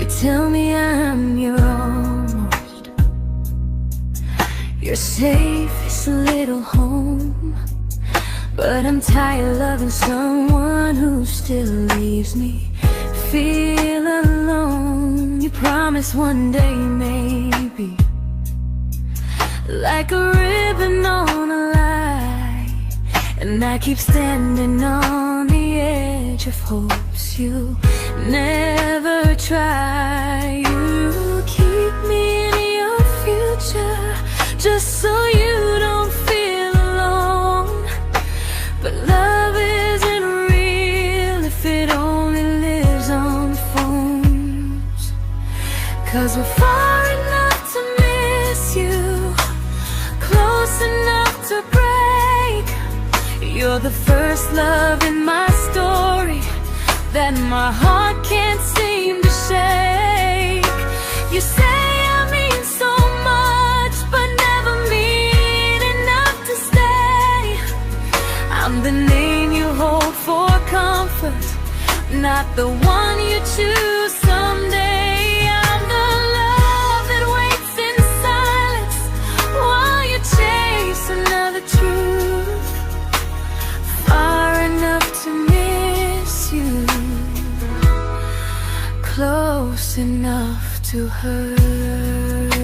tell me I'm your almost, your safest little home. But I'm tired loving someone who still leaves me feel alone. You promise one day maybe, like a ribbon on a line, and I keep standing on the edge of hopes you never try. You keep me in your future just so you don't feel alone. But love isn't real if it only lives on phones. 'Cause we're far enough to miss you, close enough to break. You're the first love in my story that my heart can't seem to shake. You say I mean so much, but never mean enough to stay. I'm the name you hold for comfort, not the one you choose someday. I'm the love that waits in silence while you chase another truth. Far enough to miss you, close enough to hurt.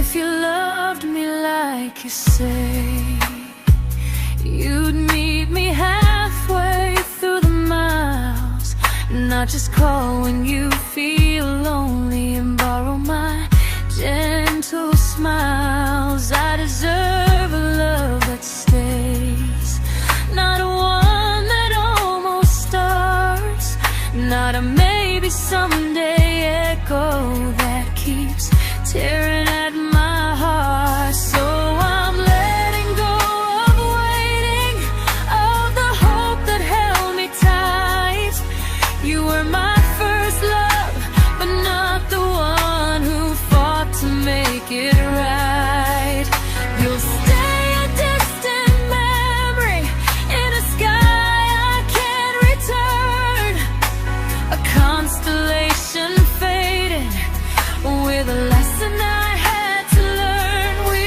If you loved me like you say, you'd meet me halfway through the miles, not just call when you feel lonely and borrow my gentle smiles. I deserve a love that stays, not one that almost starts, not a maybe someday echo that keeps tearing at my heart. So I'm letting go of waiting, of the hope that held me tight. You were my first love, but not the one who fought to make it right. You'll stay a distant memory in a sky I can't return, a constellation faded with a lesson I had to learn. We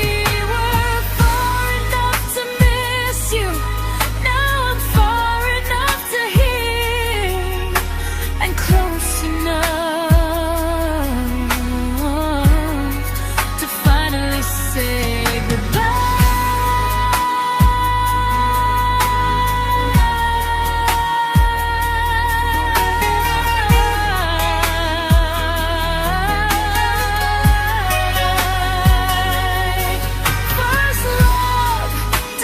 were far enough to miss you, now I'm far enough to hear, and close enough to finally say goodbye. First love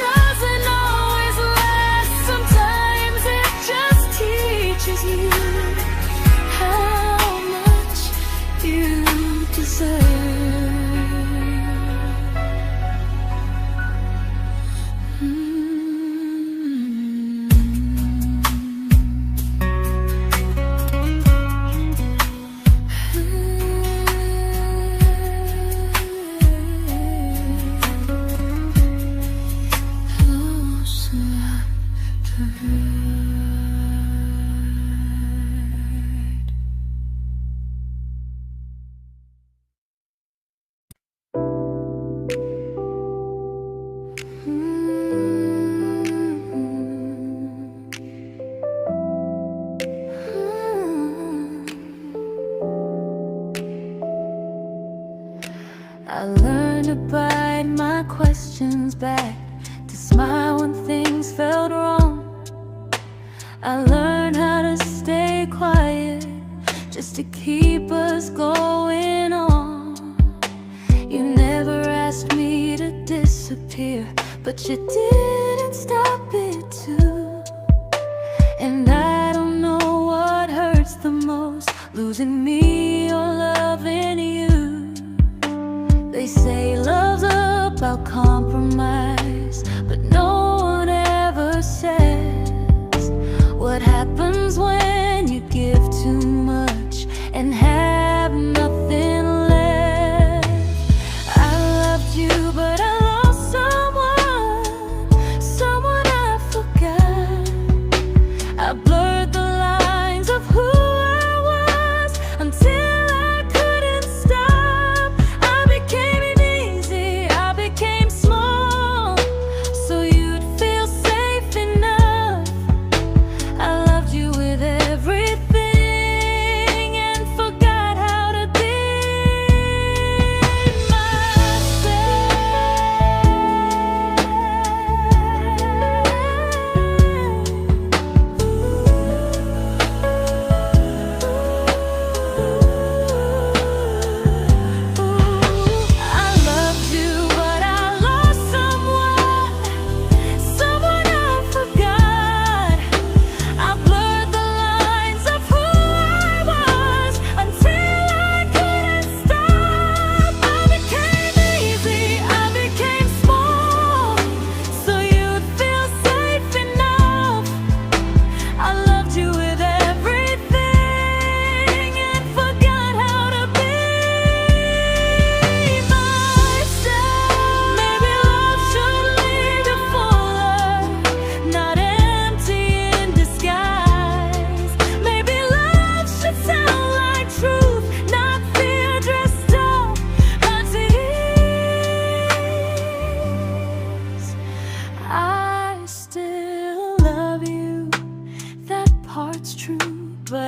doesn't always last, sometimes it just teaches you how much you deserve. Close enough to hurt. I learned to bite my questions back, to smile when things felt wrong. I learned how to stay quiet just to keep us going on. You never asked me to disappear, but you didn't stop it too. And I don't know what hurts the most, losing me or loving you. They say love's about compromise, but no one ever says what happens when you give too much and have nothing left. I loved you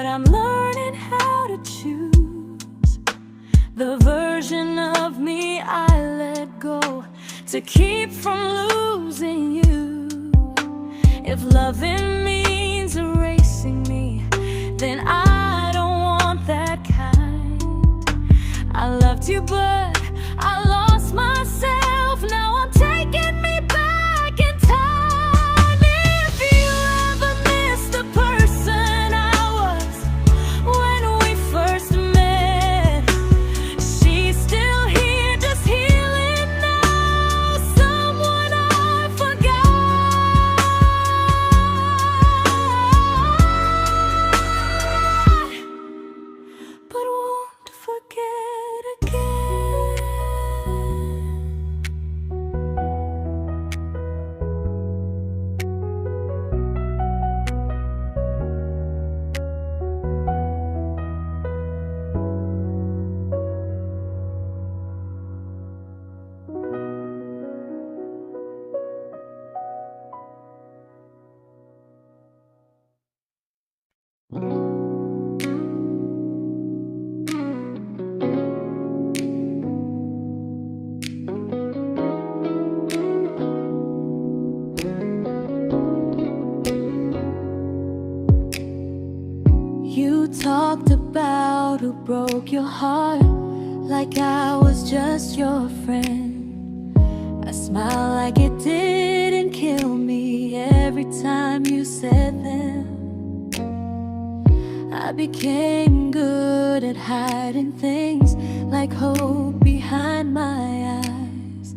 I'm learning how to choose the version of me I let go to keep from losing you. If loving means erasing me, then I don't want that kind. I loved you, but I lost myself. Now I'm taking me back in time. If you ever miss the person I was when we first met, she's still here, just healing now. Someone I forgot, but won't forget again. You talked about who broke your heart, like I was just your friend. I smiled like it didn't kill me every time you said them. I became good at hiding things like hope behind my eyes.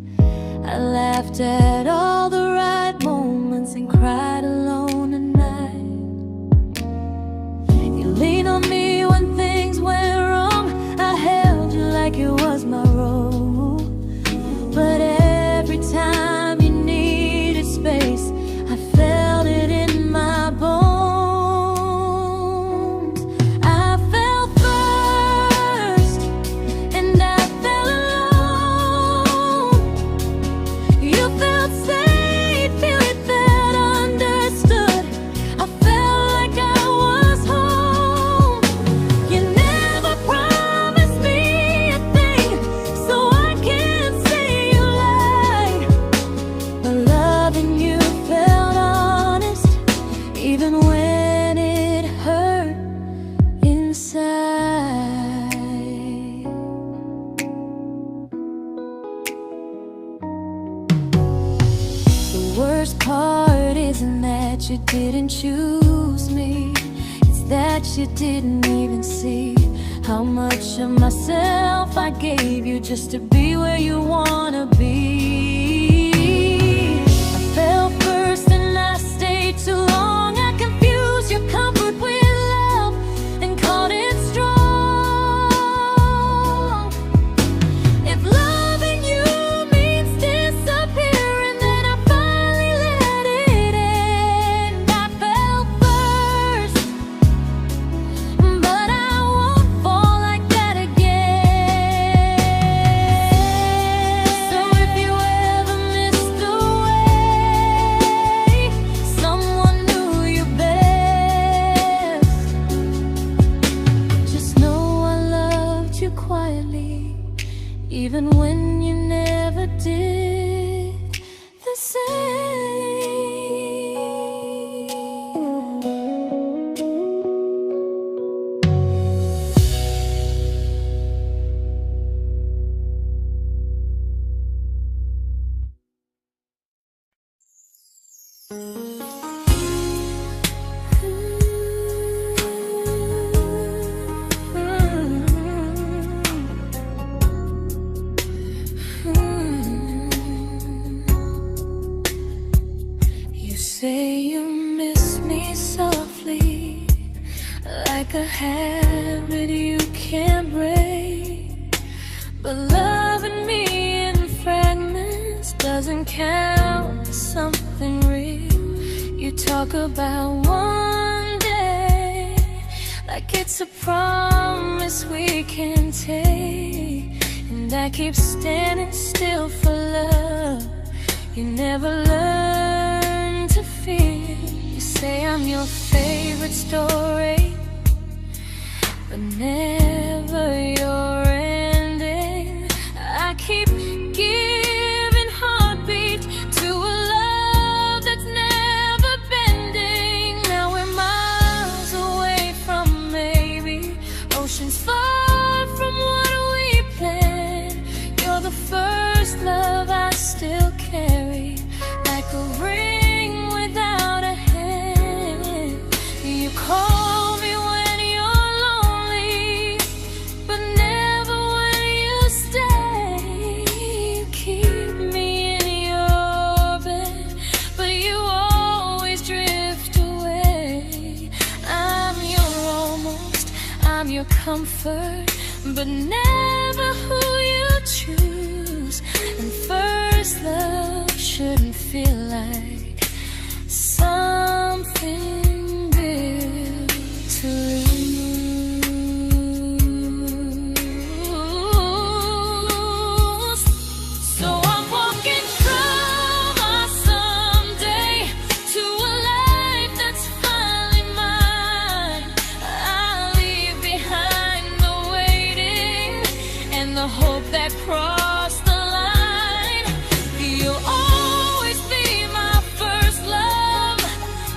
I laughed at all the right moments and cried alone at night. You leaned on me when things went wrong. I held you like it was my role. But every time you needed space, I felt it in my bones. I fell first, and I fell alone. You felt safe, you felt understood. I felt like I was home. You never promised me a thing, so I can't say you lied. But loving you felt honest, even when it hurt inside. The worst part isn't that you didn't choose me, it's that you didn't even see how much of myself I gave you just to be where you wanna be. I fell first and I stayed too long. I confused your comfort with love and called it strong. If loving you means disappearing, then I finally let it end. I fell first, but I won't fall like that again. So if you ever missed the way someone knew you best, just know I loved you quietly, even when you never did the same. You say you miss me softly, like a habit you can't break. But loving me in fragments doesn't count as something real. You talk about one day like it's a promise we can take, and I keep standing still for love. You never learn to feel. You say I'm your favorite story, but never your ending. I keep giving heartbeat to a love that's never bending. Now we're miles away from maybe, oceans far from what we planned. You're the first love I still carry, like a ring without a hand. You call me when you're lonely, but never when you stay. You keep me in your bed, but you always drift away. I'm your almost, I'm your comfort, but never who you choose. And first love shouldn't feel like something built to lose. So I'm walking from our someday to a life that's finally mine. I'll leave behind the waiting and the hope that crossed the line. You'll always be my first love,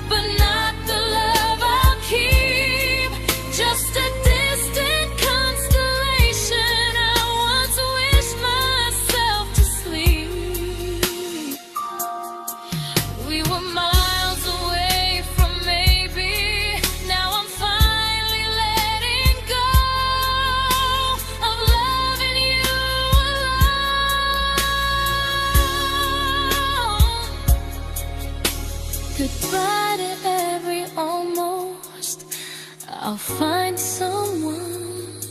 but not the love I'll keep. Just a distant constellation I once wished myself to sleep. We were miles away from maybe, now I'm finally letting go of loving you alone. Goodbye to every almost. I'll find someone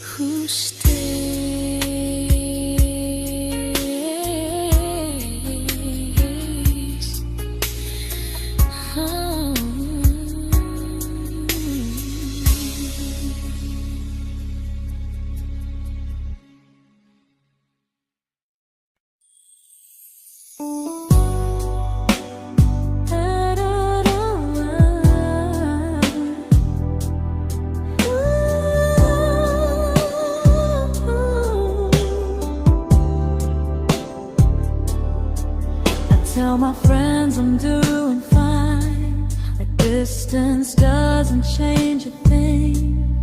who stays. Oh. Tell my friends I'm doing fine, like distance doesn't change a thing.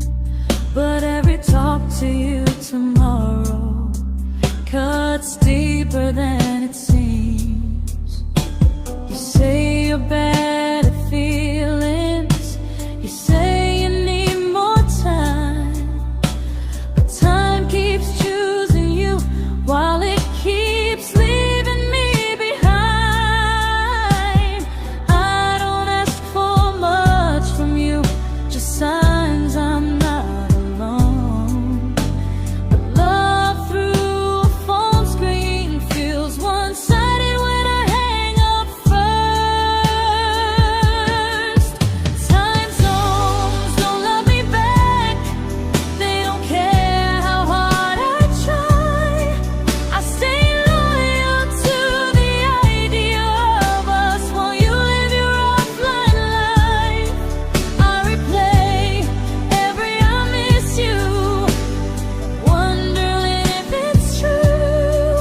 But every talk to you tomorrow cuts deeper than it seems. You say you're bad at feelings, you say you need more time, but time keeps choosing you while it keeps leaving me behind. I don't ask for much from you, just signs I'm not alone. But love through a phone screen feels one-sided when I hang up first. Time zones don't love me back, they don't care how hard I try. I stay loyal to the idea of us while you live your offline life. I replay every I miss you, wondering if it's true.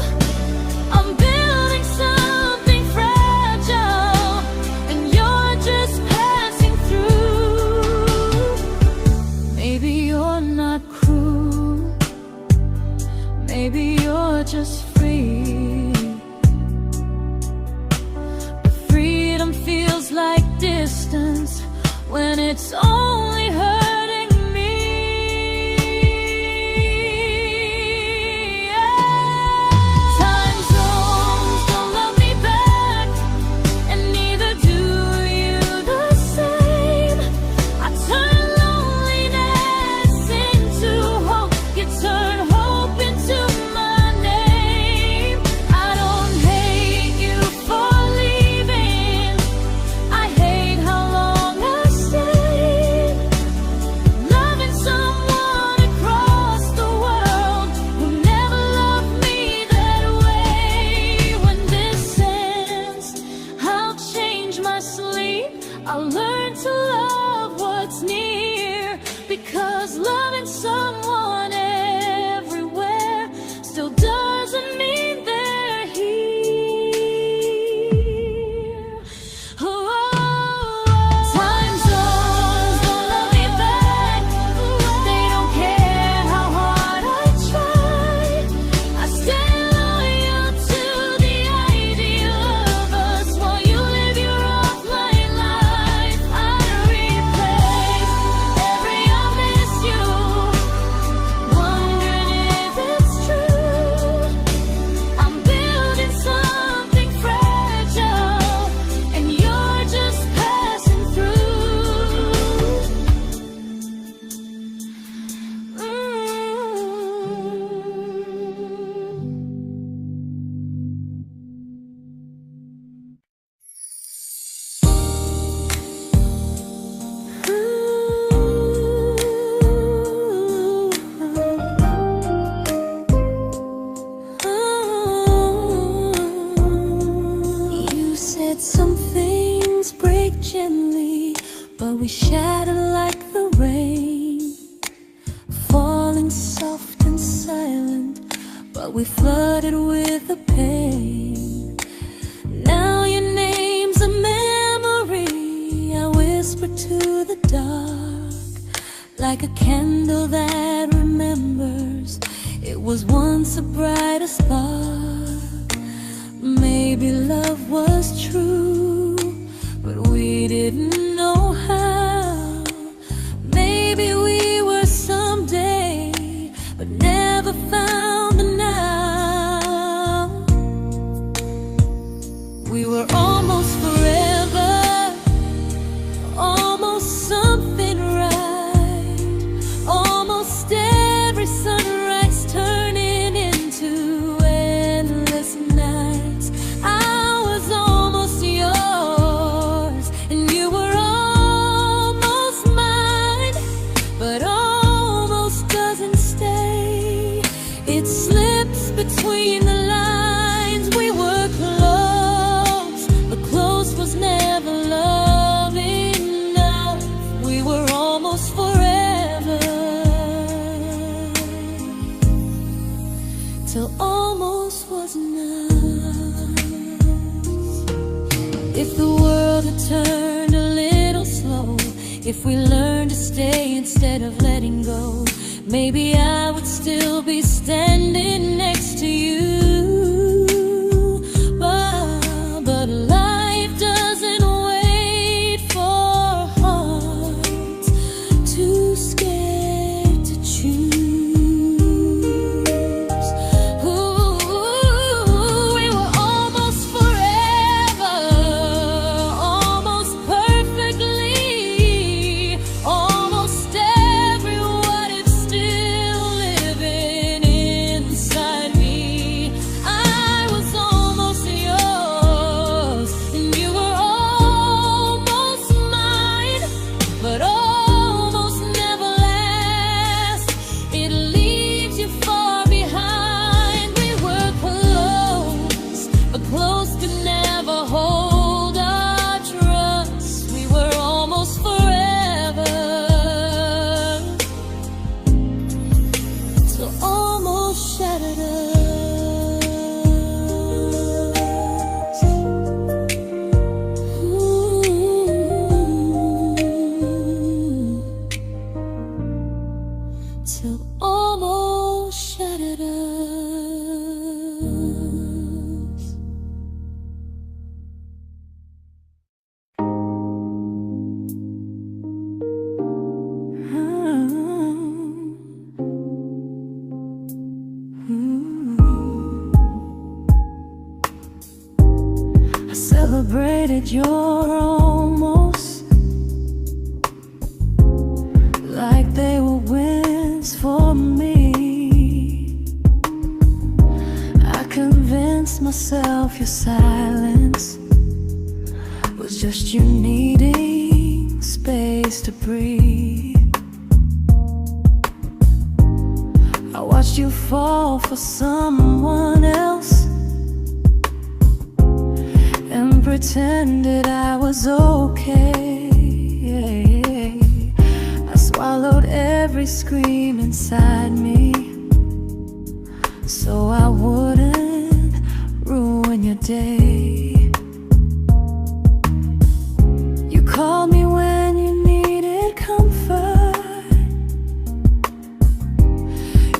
I'm building something fragile, and you're just passing through. Maybe you're not cruel, maybe you're just free. But freedom feels like distance when it's only hurting me. Time zones don't love me back, and neither do you the same. I turn loneliness into hope, you turn hope into my name. I don't hate you for leaving, I hate how long I stayed. we shattered like the rain, falling soft and silent, but we flooded with the pain. Now your name's a memory I whisper to the dark, like a candle that remembers it was once a brighter spark. Maybe love was true, but we didn't know how. Maybe we were someday, but never found the now. We were almost forever, almost something right, almost every sunrise turning into endless nights. I was almost yours, and you were almost mine, but almost doesn't stay. It slips between the lines. We were close, but close was never love enough. We were almost forever, till almost was enough. If the world had turned a little slow, if we learned to stay instead of letting go, maybe I would still be standing next to you. But life doesn't wait for hearts too scared to choose. Ooh, we were almost forever, almost perfectly, almost every what if still living inside me. I was almost yours, and you were almost mine, but almost never lasts. It leaves you far behind. We were close, but close could never hold our trust. We were almost forever, till almost shattered us. Ooh. Till almost shattered us. I celebrated your almost like they were wins for me. I convinced myself your silence was just you needing space to breathe. I watched you fall for someone else and pretended I was okay. I swallowed every scream inside me so I wouldn't ruin your day. You called me when you needed comfort.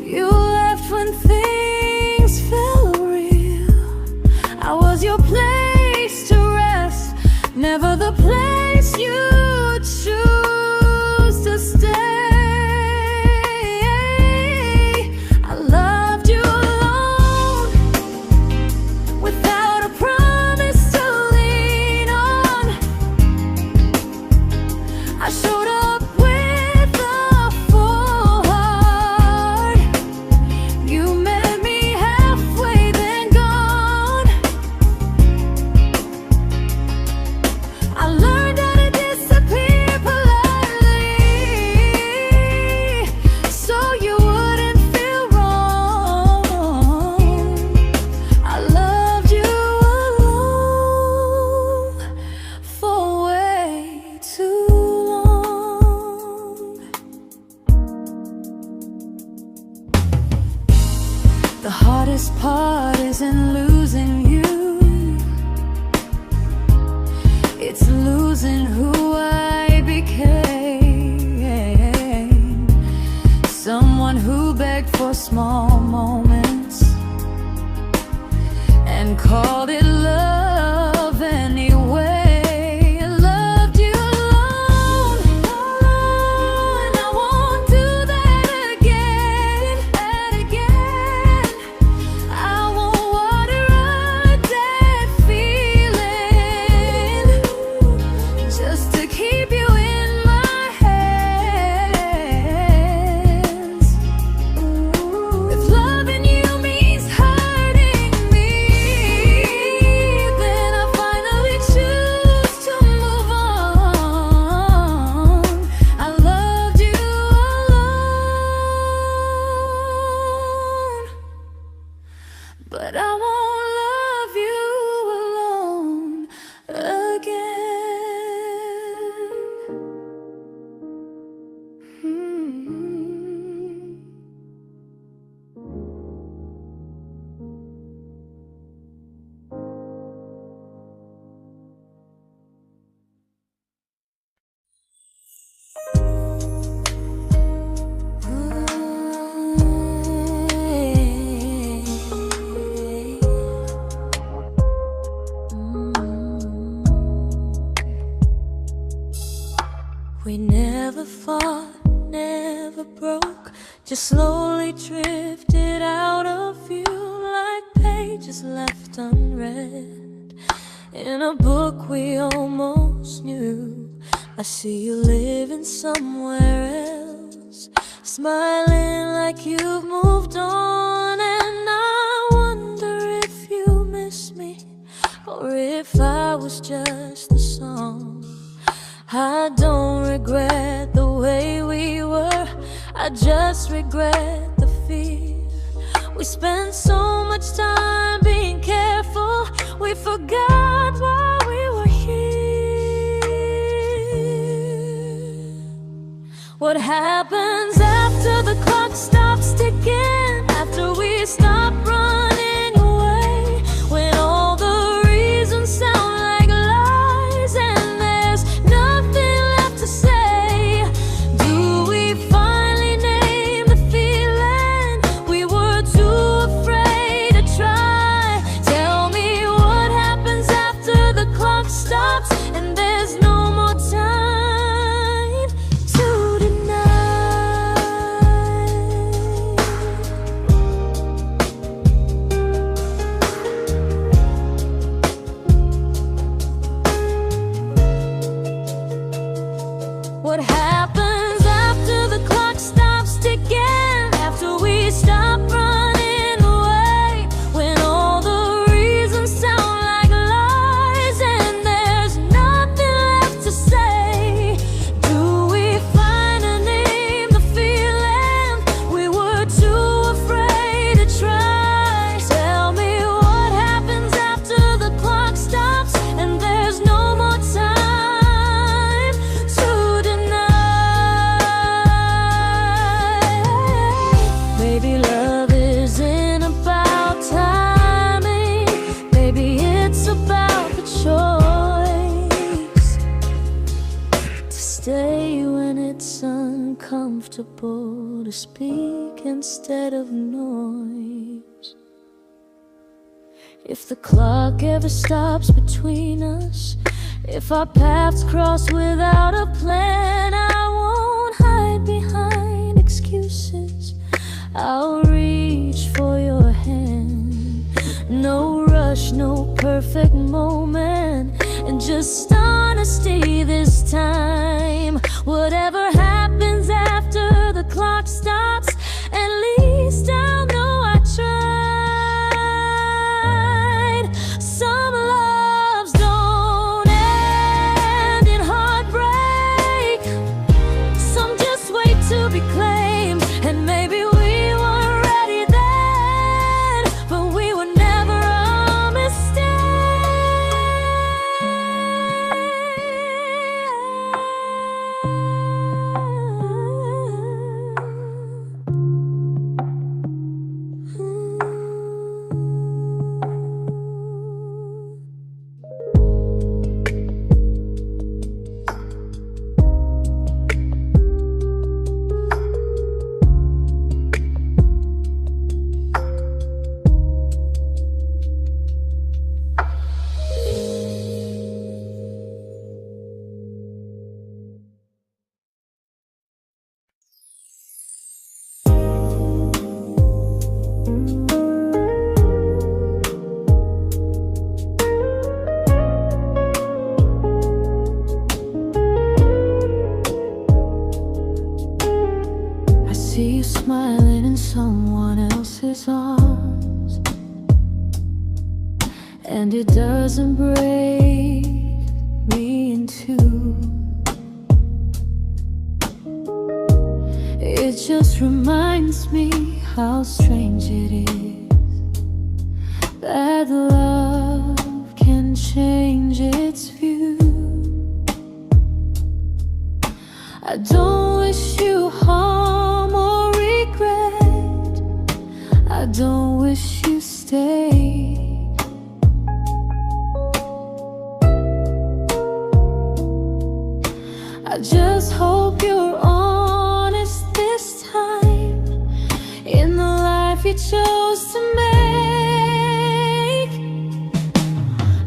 You left when things felt real. I was your place to rest, never the place you choose to stay. I loved you alone, without a promise. heart isn't losing you, it's losing who I became. Someone who begged for small moments and called it love anyway. Loved you alone, and I won't do that again and again. I won't water a dead feeling just to keep you in my hands. If loving you means hurting me, then I finally choose to move on. I loved you alone, but I won't love you alone again. We never fought, never broke, just slowly drifted out of view like pages left unread in a book we almost knew. I see you living somewhere else, smiling like you've moved on, and I wonder if you miss me or if I was just a song. I don't regret the way we were, I just regret the fear. We spent so much time being careful, we forgot why we were here. What happens after the clock stops ticking, after we stop running away, when all the reasons sound like lies and there's nothing left to say? Do we finally name the feeling we were too afraid to try? Tell me what happens after the clock stops and there's no more time to deny. What happens after the clock stops ticking, after we stop running away, when all the reasons sound like lies and there's nothing left to say? Do we finally name the feeling we were too afraid to try? Tell me what happens after the clock stops and there's no more time to deny. Maybe love isn't about timing, maybe it's about the choice to stay when it's uncomfortable, to speak instead of noise. If the clock ever stops between us, if our paths cross without a plan, I won't hide behind excuses, I'll reach for your hand. No rush, no perfect moment, and just honesty this time. Whatever happens after the clock stops, at least I'll know I tried. Some loves don't end in heartbreak, some just wait to be claimed, and maybe we weren't ready then, but we were never a mistake. and it doesn't break me in two. It just reminds me how strange it is that love can change its view. I don't wish you harm or regret. I don't wish you stay. I just hope you're honest this time in the life you chose to make.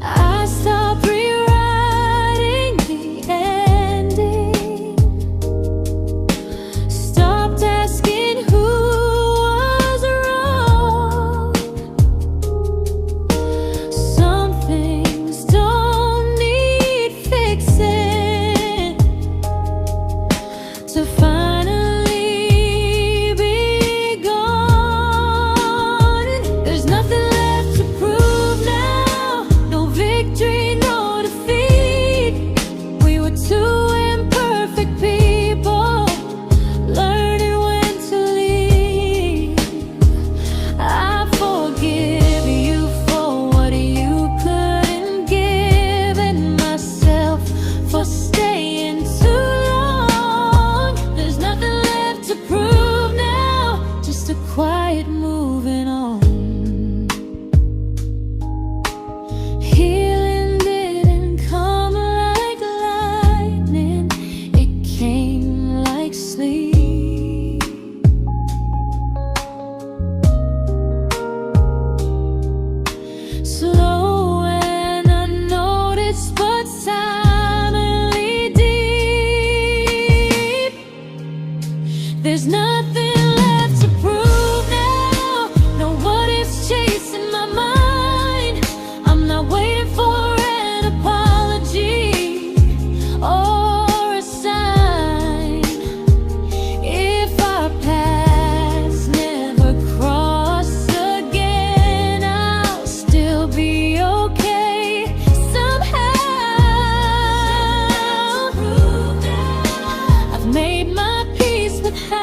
I stopped rewriting the ending, stopped asking who was wrong. Some things don't need fixing to finally be gone. There's nothing left to prove now, no victory, no defeat. We were two imperfect people, learning when to leave. I forgive you for what you couldn't give, and myself for staying too long. There's nothing left to prove now, just a quiet moving on. Healing didn't come like lightning, it came like sleep. Slow and unnoticed, but silently deep. There's nothing left to prove now, no what ifs chasing my mind. I'm not waiting for an apology or a sign. If our paths never cross again, I'll still be okay somehow. I've made my peace with how.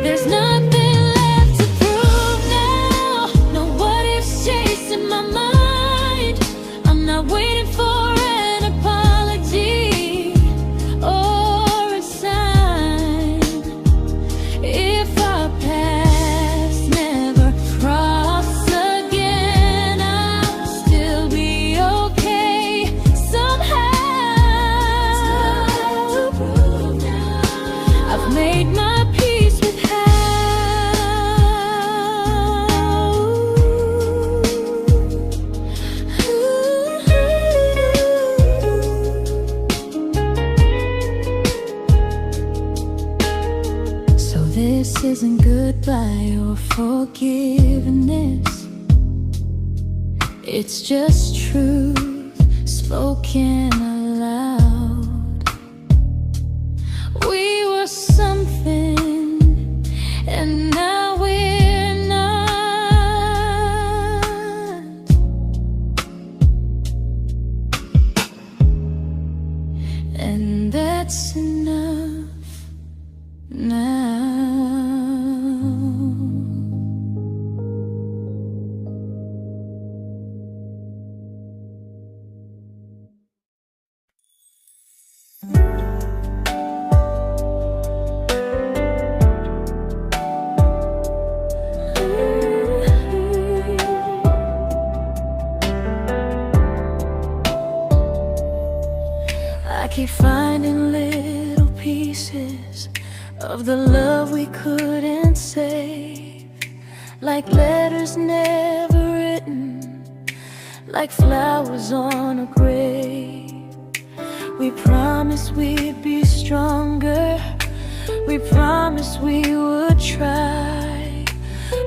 There's nothing left to prove now, no what ifs chasing my mind. I'm not waiting for an apology or a sign. If our paths never cross again, I'll still be okay somehow. I've made my peace with how. So this isn't goodbye or forgiveness, it's just truth spoken aloud. We were something, and now we're not. And that's enough now. I keep finding little pieces of the love we couldn't save, like letters never written, like flowers on a grave. We promised we'd be stronger, We promised we would try,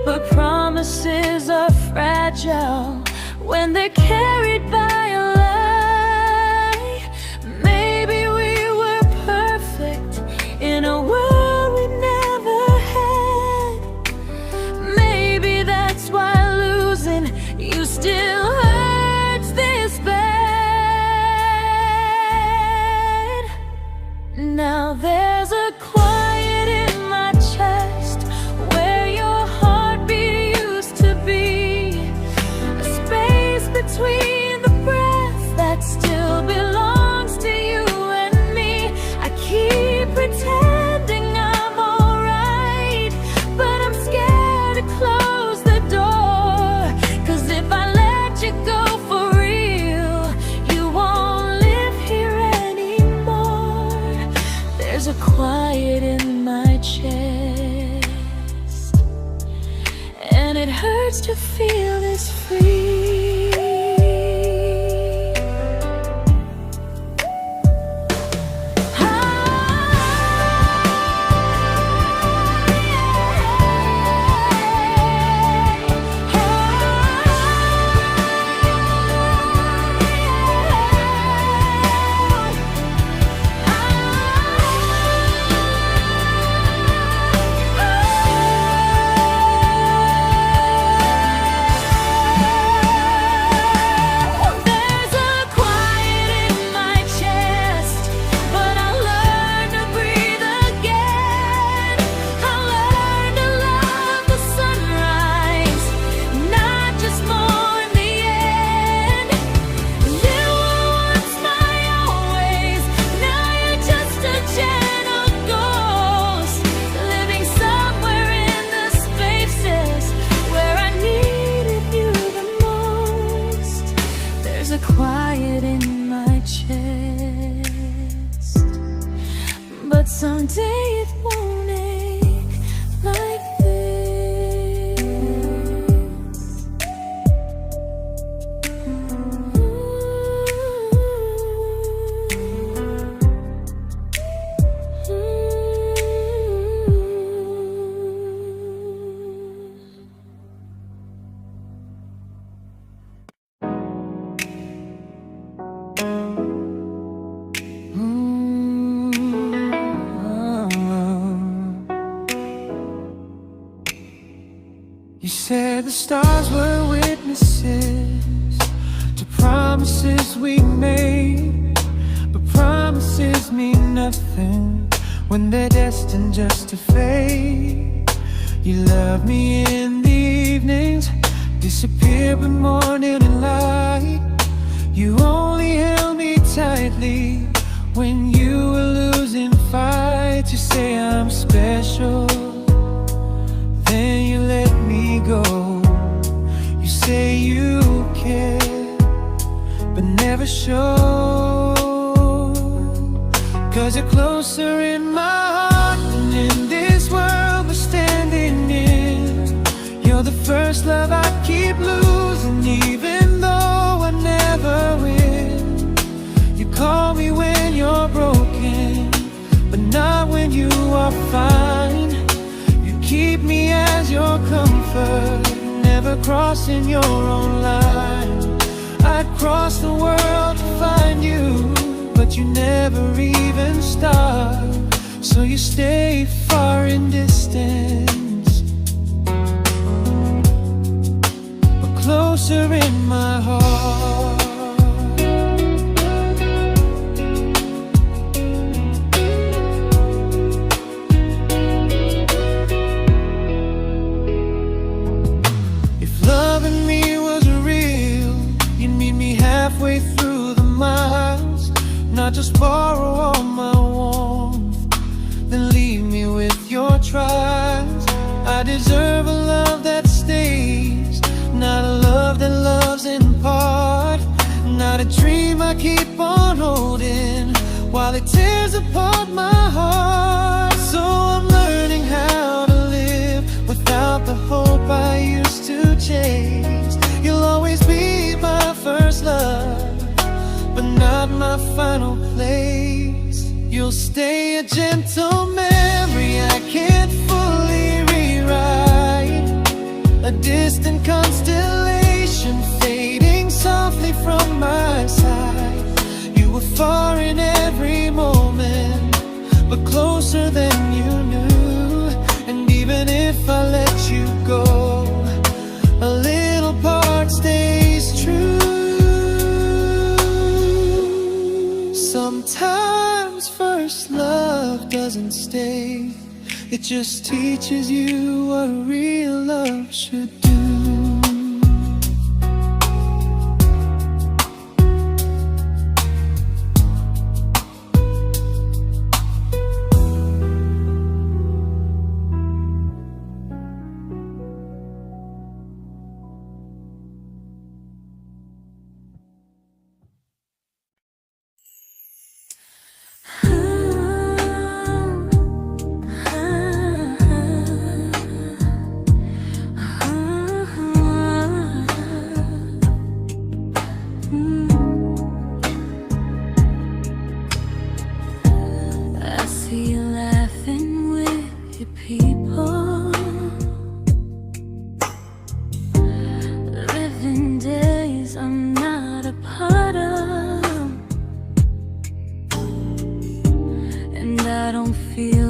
but promises are fragile when they're carried by a lie. Maybe we were perfect in a world we never had. Maybe that's why losing you still hurts this bad. Now there's a quiet in my chest where your heartbeat used to be, a space between the breaths that still belongs to you and me. I keep pretending I'm alright, but I'm scared to close the door, 'cause if I let you go for real, you won't live here anymore. There's a quiet in my chest, and it hurts to feel this free. Quiet in my chest, but someday it won't ache like this. You said the stars were witnesses to promises we made, but promises mean nothing when they're destined just to fade. You love me in the evenings, disappear when morning and light. You only held me tightly when you were losing fights. You say I'm special, then you let me go. You say you care, but never show, 'cause you're closer in my heart than in this world we're standing in. You're the first love I keep losing, even though I never win. You call me when you're broken, but not when you are fine. Keep me as your comfort, never crossing your own line. I'd cross the world to find you, but you never even start. So you stay far in distance, but closer in my heart. Halfway through the miles, not just borrow all my warmth, then leave me with your trials. I deserve a love that stays, not a love that loves in part, not a dream I keep on holding while it tears apart my heart. So I'm learning how to live without the hope I used to chase. You'll always be my first love, but not my final place. You'll stay a gentle memory It just teaches you what real love should do.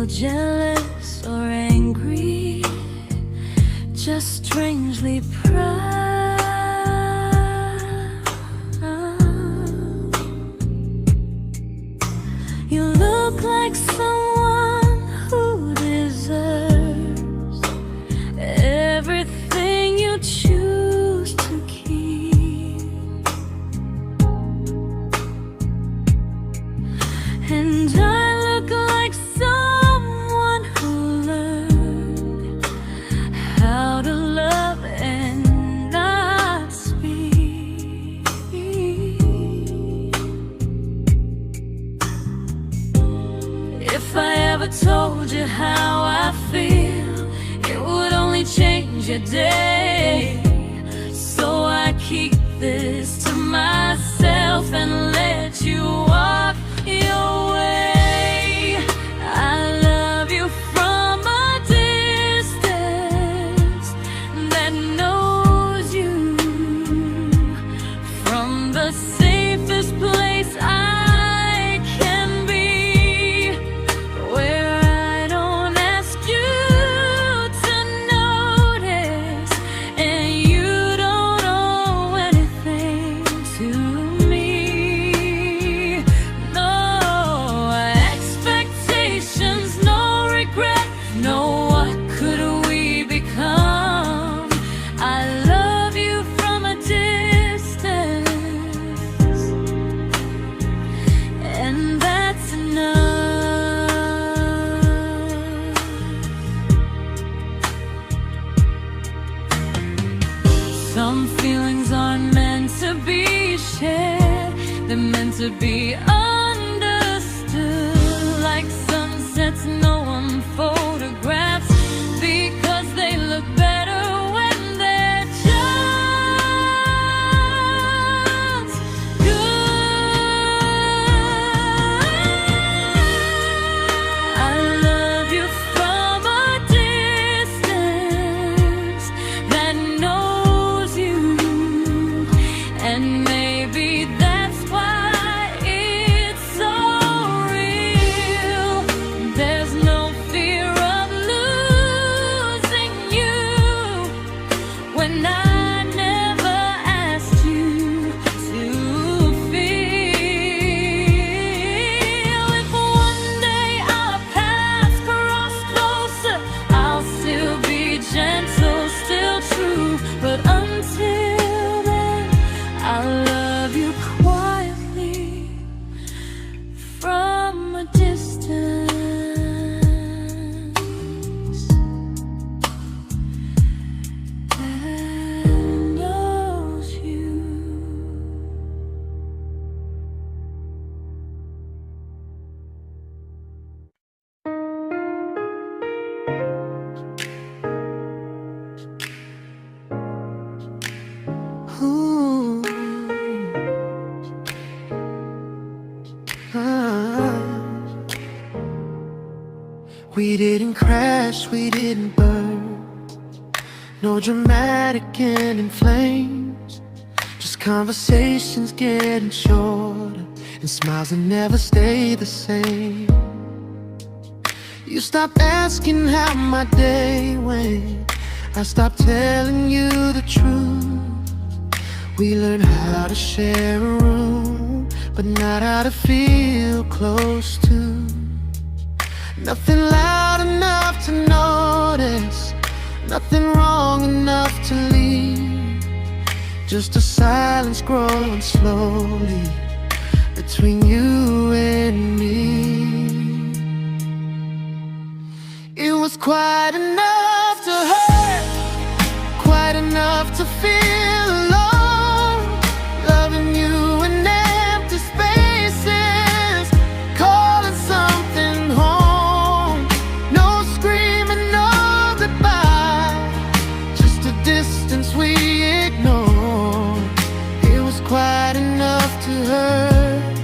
Jealous or angry, just strangely proud. You look like someone who deserves everything you choose to keep. And I look like someone who learned how to love and not speak. If I ever told you how I feel, it would only change your day. So I keep this to myself and let you walk your way. I love you from a distance that knows you, from the safest place I can be, where I don't ask you to notice and you don't owe anything to me. No expectations, no regret, no what could we become. I love you from a distance, and that's enough. Some feelings aren't meant to be shared, they're meant to be understood, like sunsets no one photographs, because they look better when they're just good. I love you from a distance that knows you, and maybe that's why it's so real. There's no fear of losing you when I never asked you to feel. If one day our paths cross closer, I'll still be gentle, still true. But until then, I'll love you quietly from a distance that knows you. Ooh. Ah. We didn't crash, we didn't burn, no dramatic end in flames, just conversations getting shorter and smiles that never stay the same. You stopped asking how my day went, I stopped telling you the truth. We learned how to share a room, but not how to feel close to. Nothing loud enough to just a silence growing slowly between you and me. It was quite enough to hurt, quite enough to feel alone, loving you in empty spaces, calling something home. No screaming, no goodbye, just a distance we ignored. It was quite enough to hurt,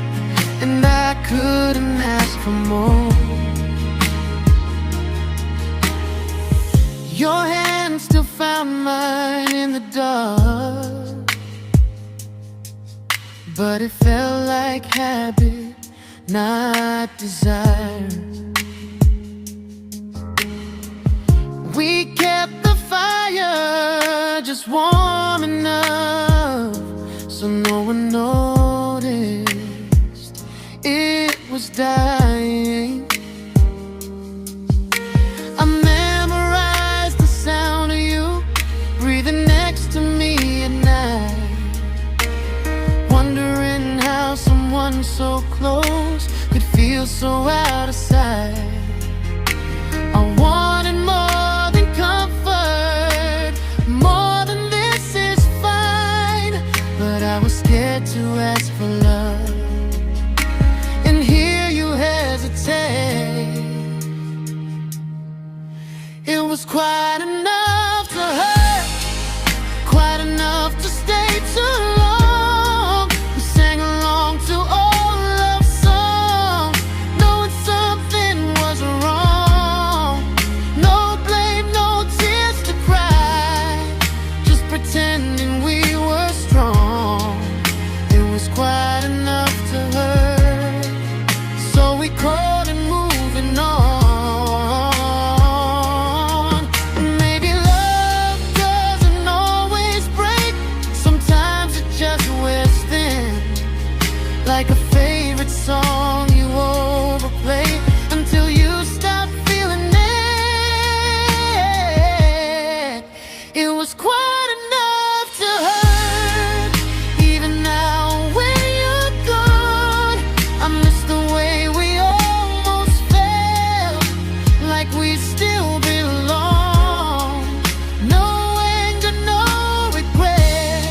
and I couldn't ask for more. Your hand still found mine in the dark, but it felt like habit, not desire. We kept the fire just warm enough so no one noticed it was dying. I memorized the sound of you breathing next to me at night, wondering how someone so close could feel so out of sight. I wanted more than comfort, more than this is fine, but I was scared to ask for love, and here you hesitate. It was quite enough to hurt, quite enough to stay too long. We sang along to old love songs, knowing something was wrong. No blame, no tears to cry, just pretending we were strong. It was quite enough to hurt, so we called and moving on. Maybe love doesn't always break, sometimes it just wears thin, like a favorite song you overplay until you stop feeling it. It was quite enough to hurt, even now when you're gone. I miss the way we almost felt, like we still belong. No anger, no regret,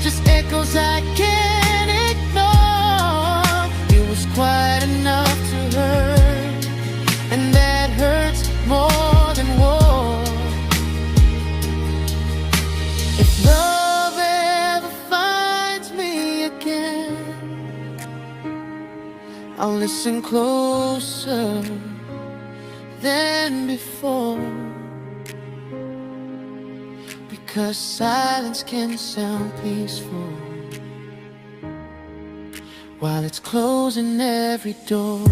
just echoes I can't ignore. It was quite enough to hurt, and that hurts more than war. If love ever finds me again, I'll listen closer than before, because silence can sound peaceful while it's closing every door.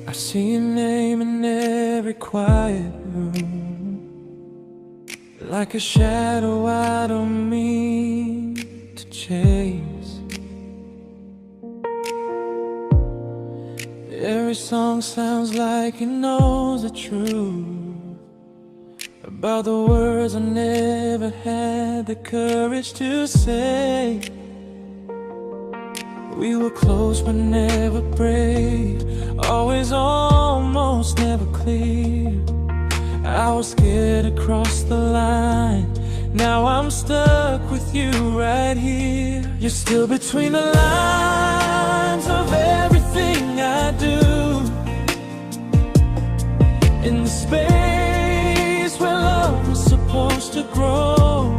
I see your name in every quiet room, like a shadow I don't mean to chase. Every song sounds like it knows the truth about the words I never had the courage to say. We were close but never brave, always almost never clear. I was scared to cross the line, now I'm stuck with you right here. You're still between the lines of everything I do, in the space where love was supposed to grow.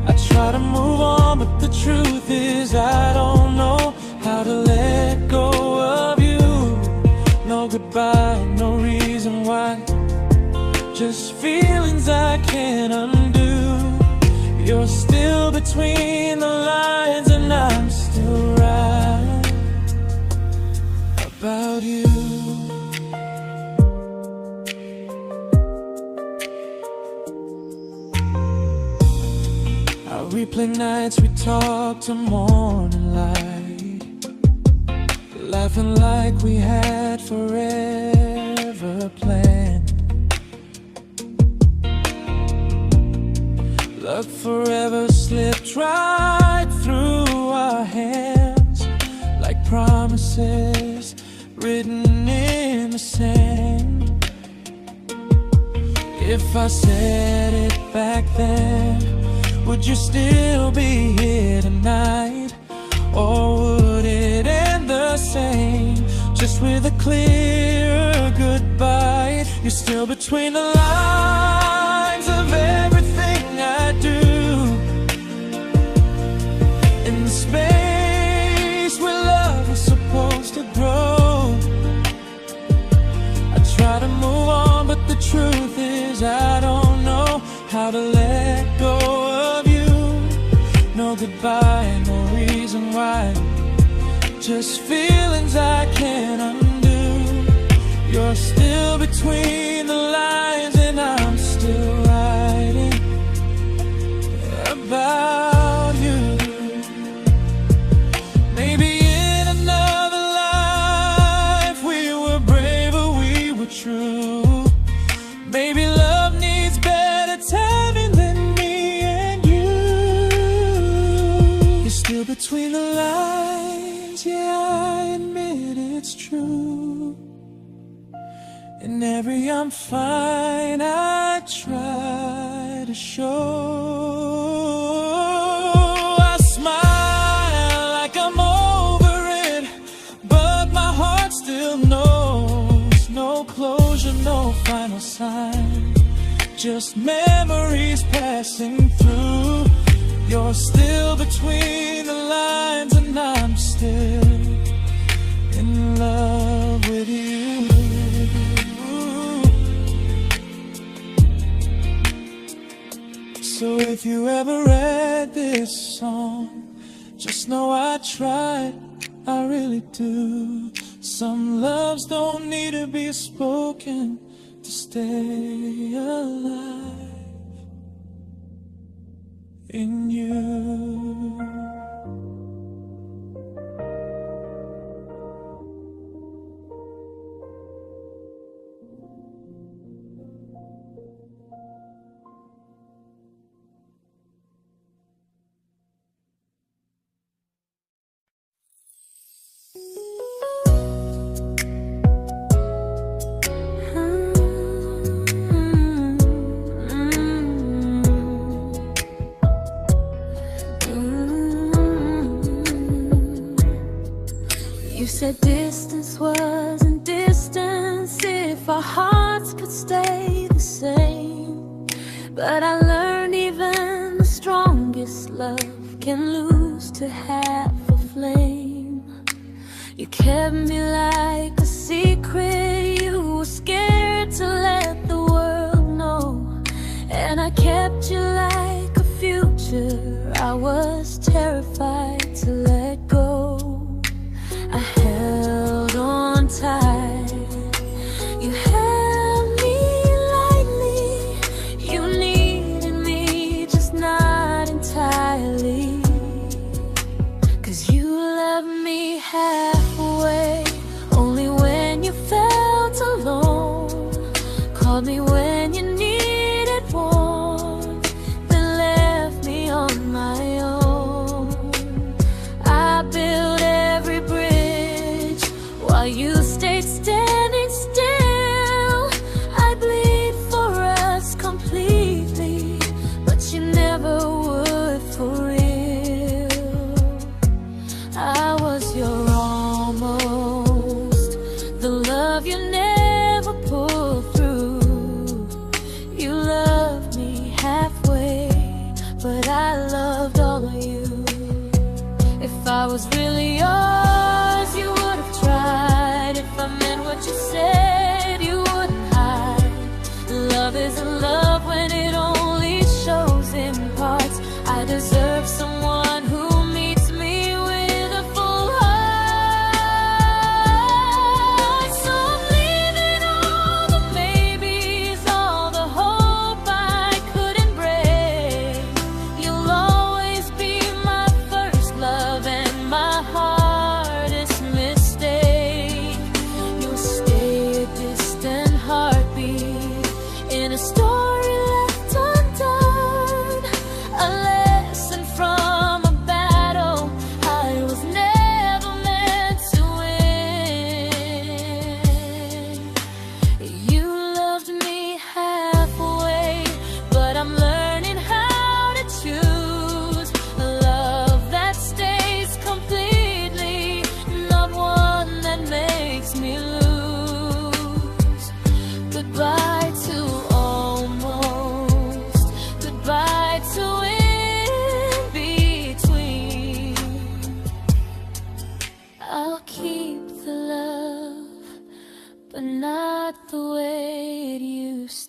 I try to move on, but the truth is I don't know how to let go of you. No goodbye, no reason why, can't undo. You're still between the lines, and I'm still right about you. I replay nights we talk to morning light, laughing like we had forever planned. Luck forever slipped right through our hands, like promises written in the sand. If I said it back then, would you still be here tonight? Or would it end the same, just with a clear goodbye? You're still between the lines of everything I do, in the space where love was supposed to grow. I try to move on, but the truth is I don't know how to let go of you. No goodbye, no reason why, just feelings I can't undo. You're still between the lines, and I'm still writing about you. Maybe in another life we were braver, we were true. Maybe love needs better timing than me and you. You're still between the lines, yeah, I admit it's true. In every I'm fine I try to show. I smile like I'm over it, but my heart still knows. No closure, no final sign, just memories passing through. You're still between the lines, and I'm still in love with you. So if you ever read this song, just know I tried, I really do. Some loves don't need to be spoken to stay alive in you. You said distance wasn't distance if our hearts could stay the same. But I learned even the strongest love can lose to half a flame. You kept me like a secret you were scared to let the world know. And I kept you like a future I was terrified to let go. I held on tight, you held me lightly. You needed me, just not entirely. 'Cause you loved me halfway, only when you felt alone. Called me when you needed warmth, then left me on my own. I built every bridge while you stayed standing still. I bleed for us completely, but you never would for real. I was your almost, the love you never pulled through. You loved me halfway, but I loved all of you. If I was really yours, you would have tried. If I meant what you said, you wouldn't hide. Love isn't love when it only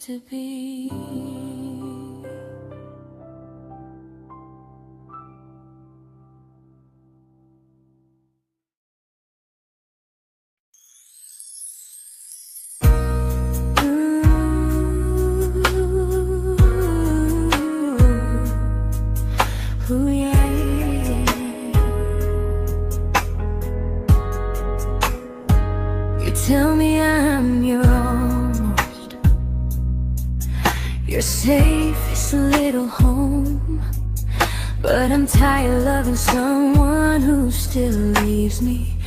to be. Ooh, yeah, yeah. You tell me I'm your almost, your safest little home. But I'm tired loving someone who still leaves me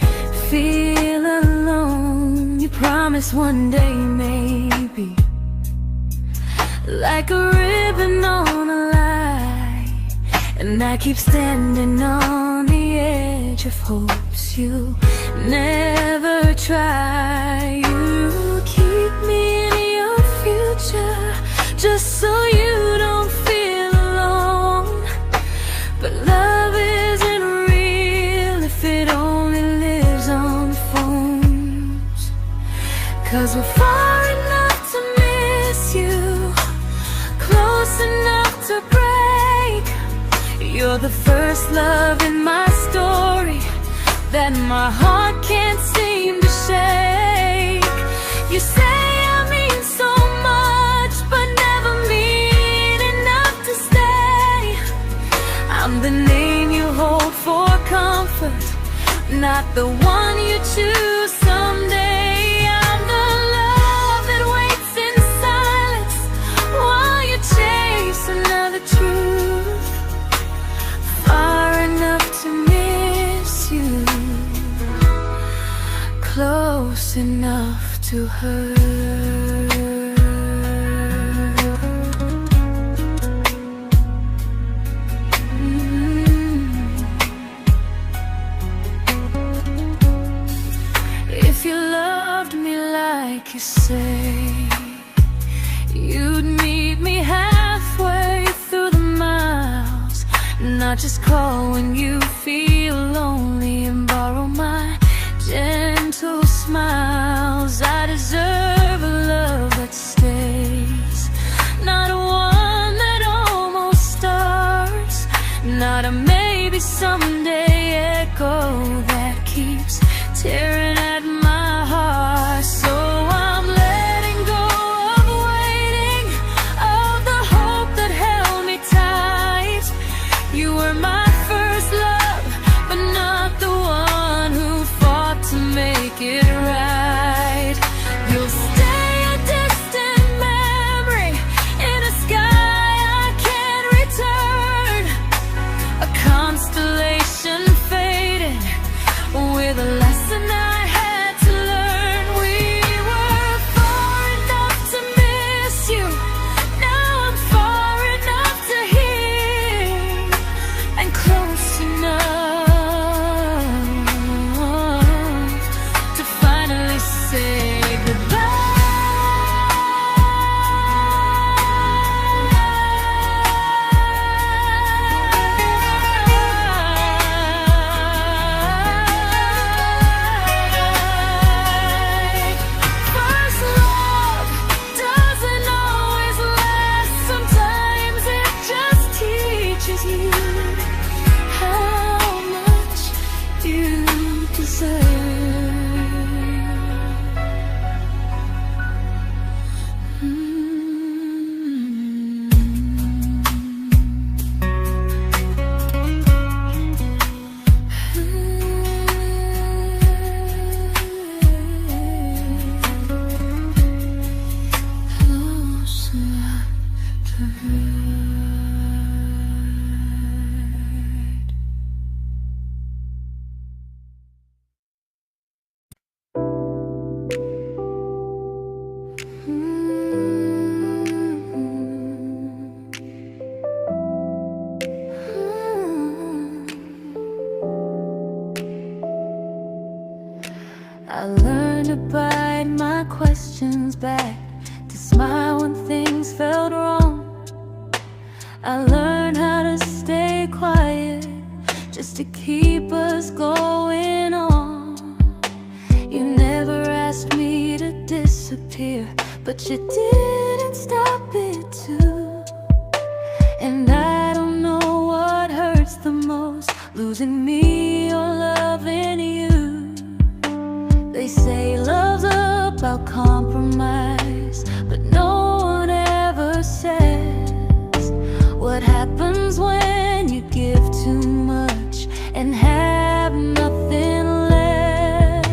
feel alone. You promise one day maybe, like a ribbon on a line, and I keep standing on the edge of hopes you'll never try. You keep me in your future just so you don't feel alone. But love isn't real if it only lives on phones. 'Cause we're far enough to miss you, close enough to break. You're the first love in my story that my heart can't seem to shake. You say I mean so much, but never mean enough to stay. I'm the name you hold for comfort, not the one you choose someday. I'm the love that waits in silence while you chase another truth. Far enough to miss you, close enough to hurt. If you loved me like you say, you'd meet me halfway through the miles, not just call when you feel lonely and borrow my gentle smiles. I deserve a love that stays, not one that almost starts, not a maybe someday echo that keeps tearing at my heart. So I'm letting go of waiting, of the hope that held me tight. You were my first love, but not the one who fought to make it right. You'll stay a distant memory in a sky I can't return, a constellation fading with a lesson I had to learn. We were far enough to miss you, now I'm far enough to hear, and close enough to finally say first love doesn't always last. Sometimes it just teaches you how much you deserve. Close enough to hurt. I learned to bite my questions back, to smile when things felt wrong. I learned how to stay quiet just to keep us going on. You never asked me to disappear, but you did couldn't stop it too. And I don't know what hurts the most, losing me or loving you. They say love's about compromise, but no one ever says what happens when you give too much and have nothing left.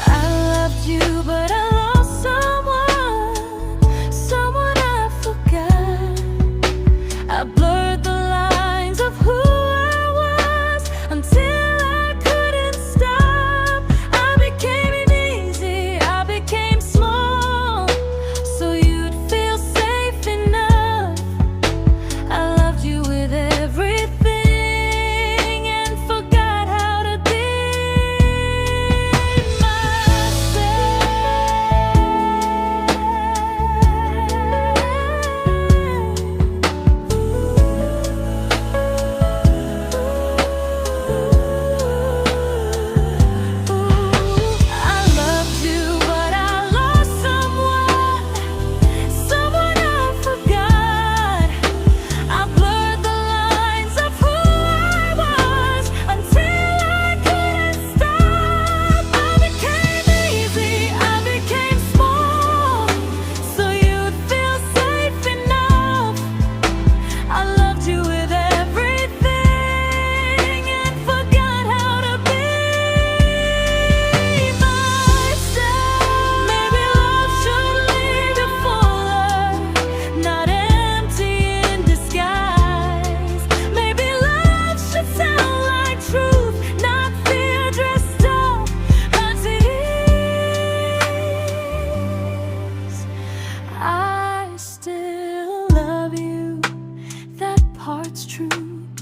I loved you, but I lost someone I forgot. I blurred the lines of who I was until I couldn't stop. I became easy, I became small, so you'd feel safe enough. I loved you with everything and forgot how to be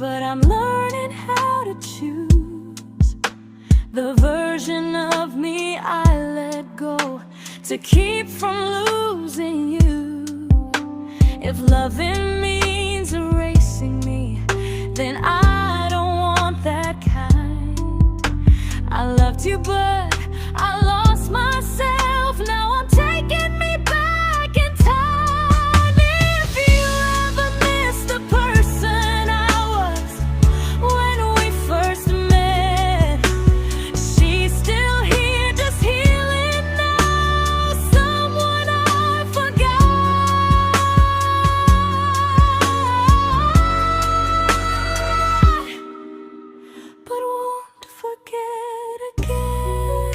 but I'm learning how to choose the version of me I let go to keep from losing you. If loving means erasing me, then I don't want that kind. I loved you, but I lost myself. Now I'm taking me back in time. If you ever miss the person I was when we first met, she's still here, just healing now. Someone I forgot, but won't forget again.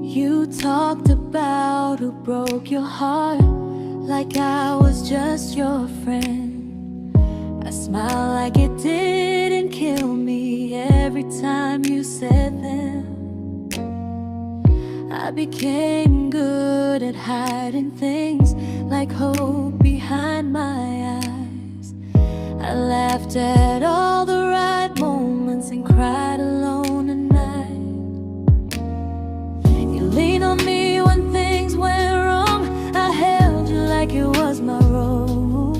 You talked about who broke your heart, like I was just your friend. I smile like it didn't kill me every time you said them. I became good at hiding things like hope behind my eyes. I laughed at all the right moments and cried alone at night. You leaned on me when things went wrong. I held you like it was my role.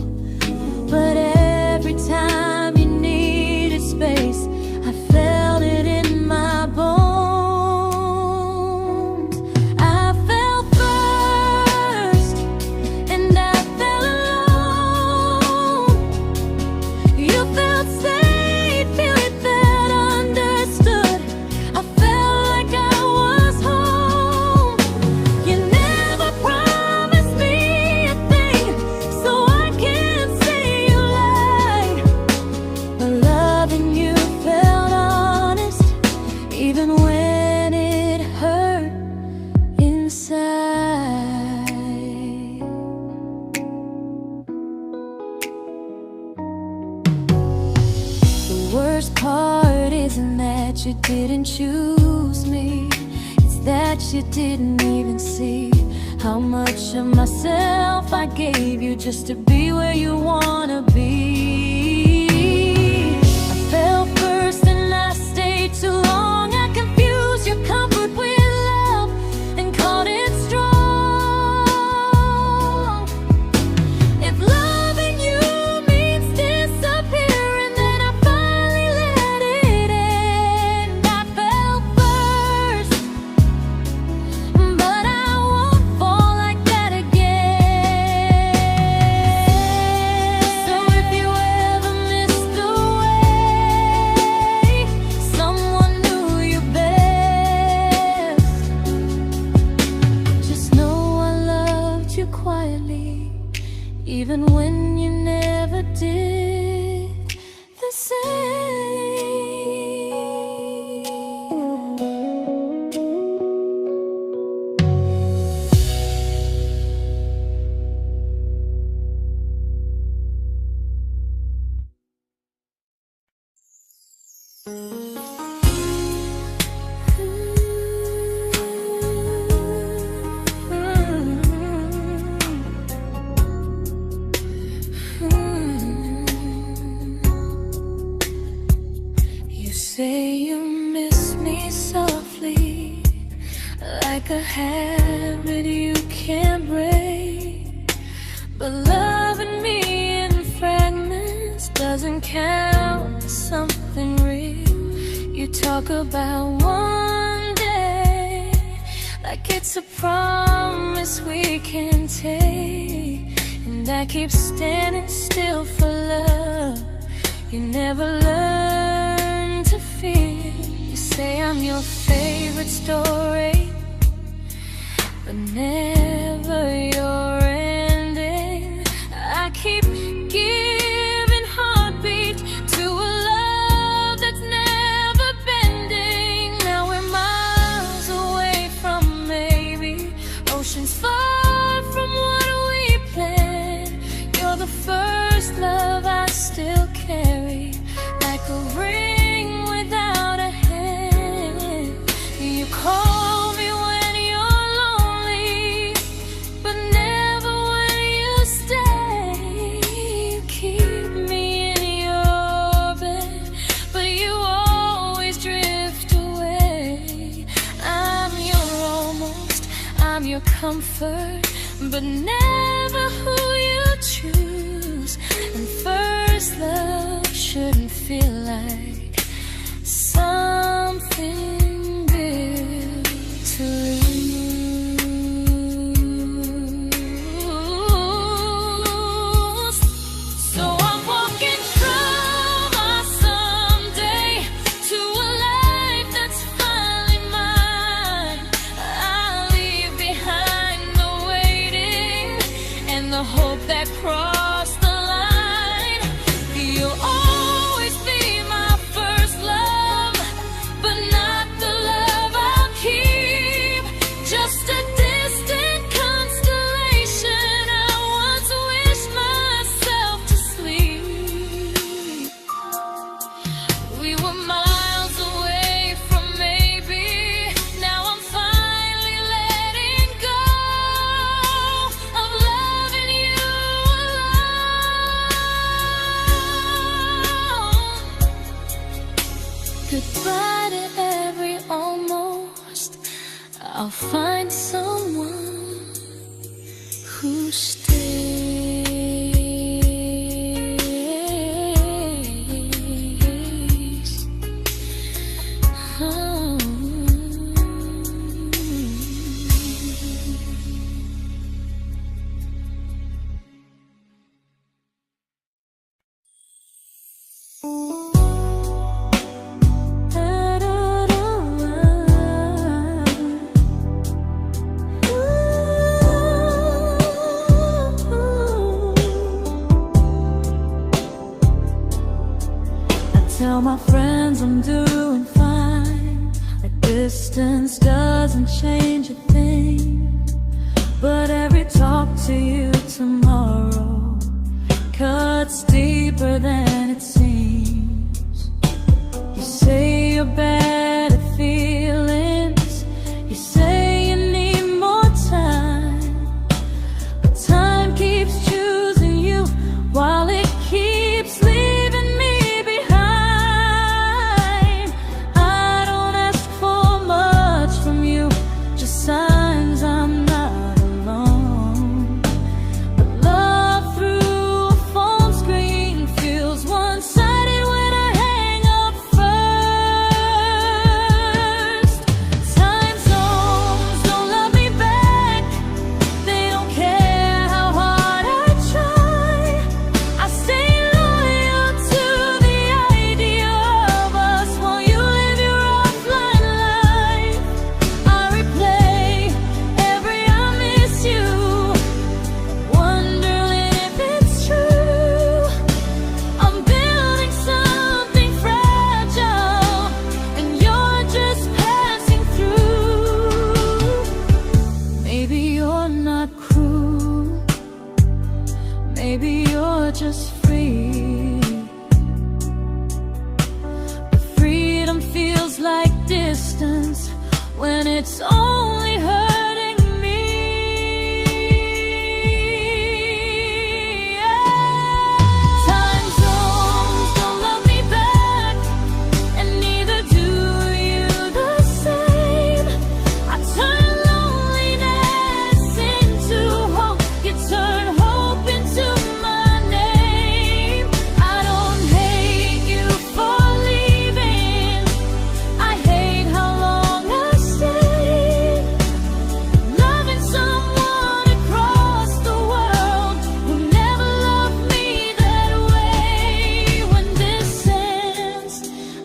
But every time you needed space, I felt it in my bones. I fell first, and I fell alone. You felt worst part isn't that you didn't choose me, it's that you didn't even see how much of myself I gave you just to be where you wanna be. I fell first and I stayed too long. I confused your comfort with love and called it strong. If loving you means disappearing, then I finally let it end. I fell first, but I won't fall like that again. So if you ever missed the way someone knew you best, just know I loved you quietly, even when you never did the same. You say you miss me softly, like a habit you can't break. But loving me in fragments doesn't count as something real. You talk about one day like it's a promise we can take, and I keep standing still for love. You never learn to feel. You say I'm your favorite story, but never your ending. I keep giving heartbeat to a love that's never bending. Now we're miles away from maybe oceans far from what we planned. You're the first love I still carry, like a ring without a hand. You call me when you're lonely, but never when you stay. You keep me in your bed, but you always drift away. I'm your almost, I'm your comfort, but never who you choose. And first love shouldn't feel like something built to lose. So I'm walking from my someday to a life that's finally mine. I'll leave behind the waiting and the hope that crossed the line. You'll always be my first love, but not the love I'll keep. Just a distant constellation I once wished myself to sleep. We were miles away from maybe. Now I'm finally letting go of loving you alone. Goodbye to every almost. I'll find someone who stays. Oh. Tell my friends I'm doing fine, that distance doesn't change a thing. But every talk to you tomorrow cuts deeper than it seems. you're bad at feelings. You say you need more time, but time keeps choosing you while it keeps leaving me behind. I don't ask for much from you, just signs I'm not alone. But love through a phone screen feels one-sided when I hang up first. Time zones don't love me back. They don't care how hard I try. I stay loyal to the idea of us while you live your offline life. I replay every I miss you, wondering if it's true. I'm building something fragile, and you're just passing through. Maybe you're not cruel, maybe you're just free. But freedom feels like distance when it's only hurting me. Time zones don't love me back, and neither do you the same. I turn loneliness into hope, you turn hope into my name. I don't hate you for leaving, I hate how long I stayed. Loving someone across the world who never loved me that way. When this ends,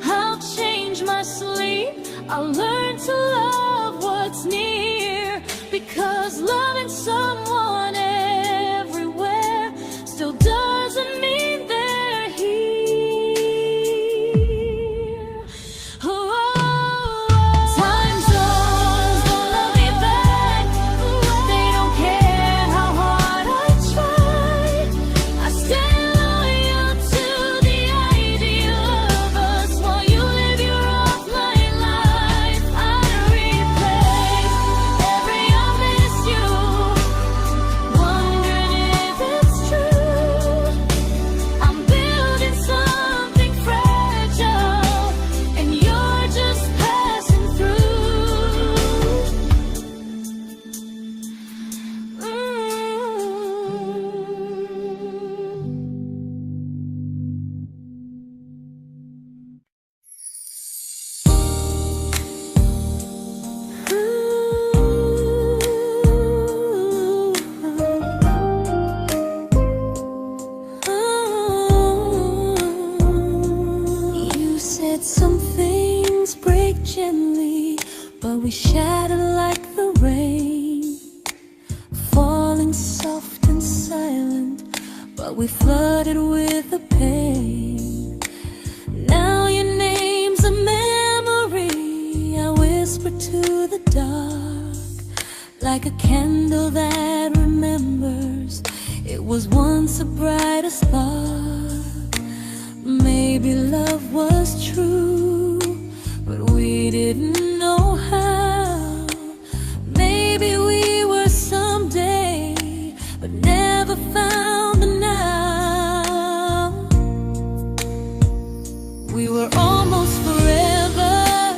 I'll change my sleep, I'll learn to love what's near, because loving someone everywhere still doesn't mean they're here. Time zones don't love me back. They don't care how hard I try. I stay loyal to the idea of us while you live your offline life. I replay every I miss you, wondering if it's true. I'm building something fragile, and you're just passing through. You said some things break gently, but we shatter like the rain, falling soft and silent, but we flooded with the pain. Now your name's a memory I whisper to the dark, like a candle that remembers it was once a brighter spark. Maybe love was true, but we didn't know how. Maybe we were someday, but never found the now. We were almost forever,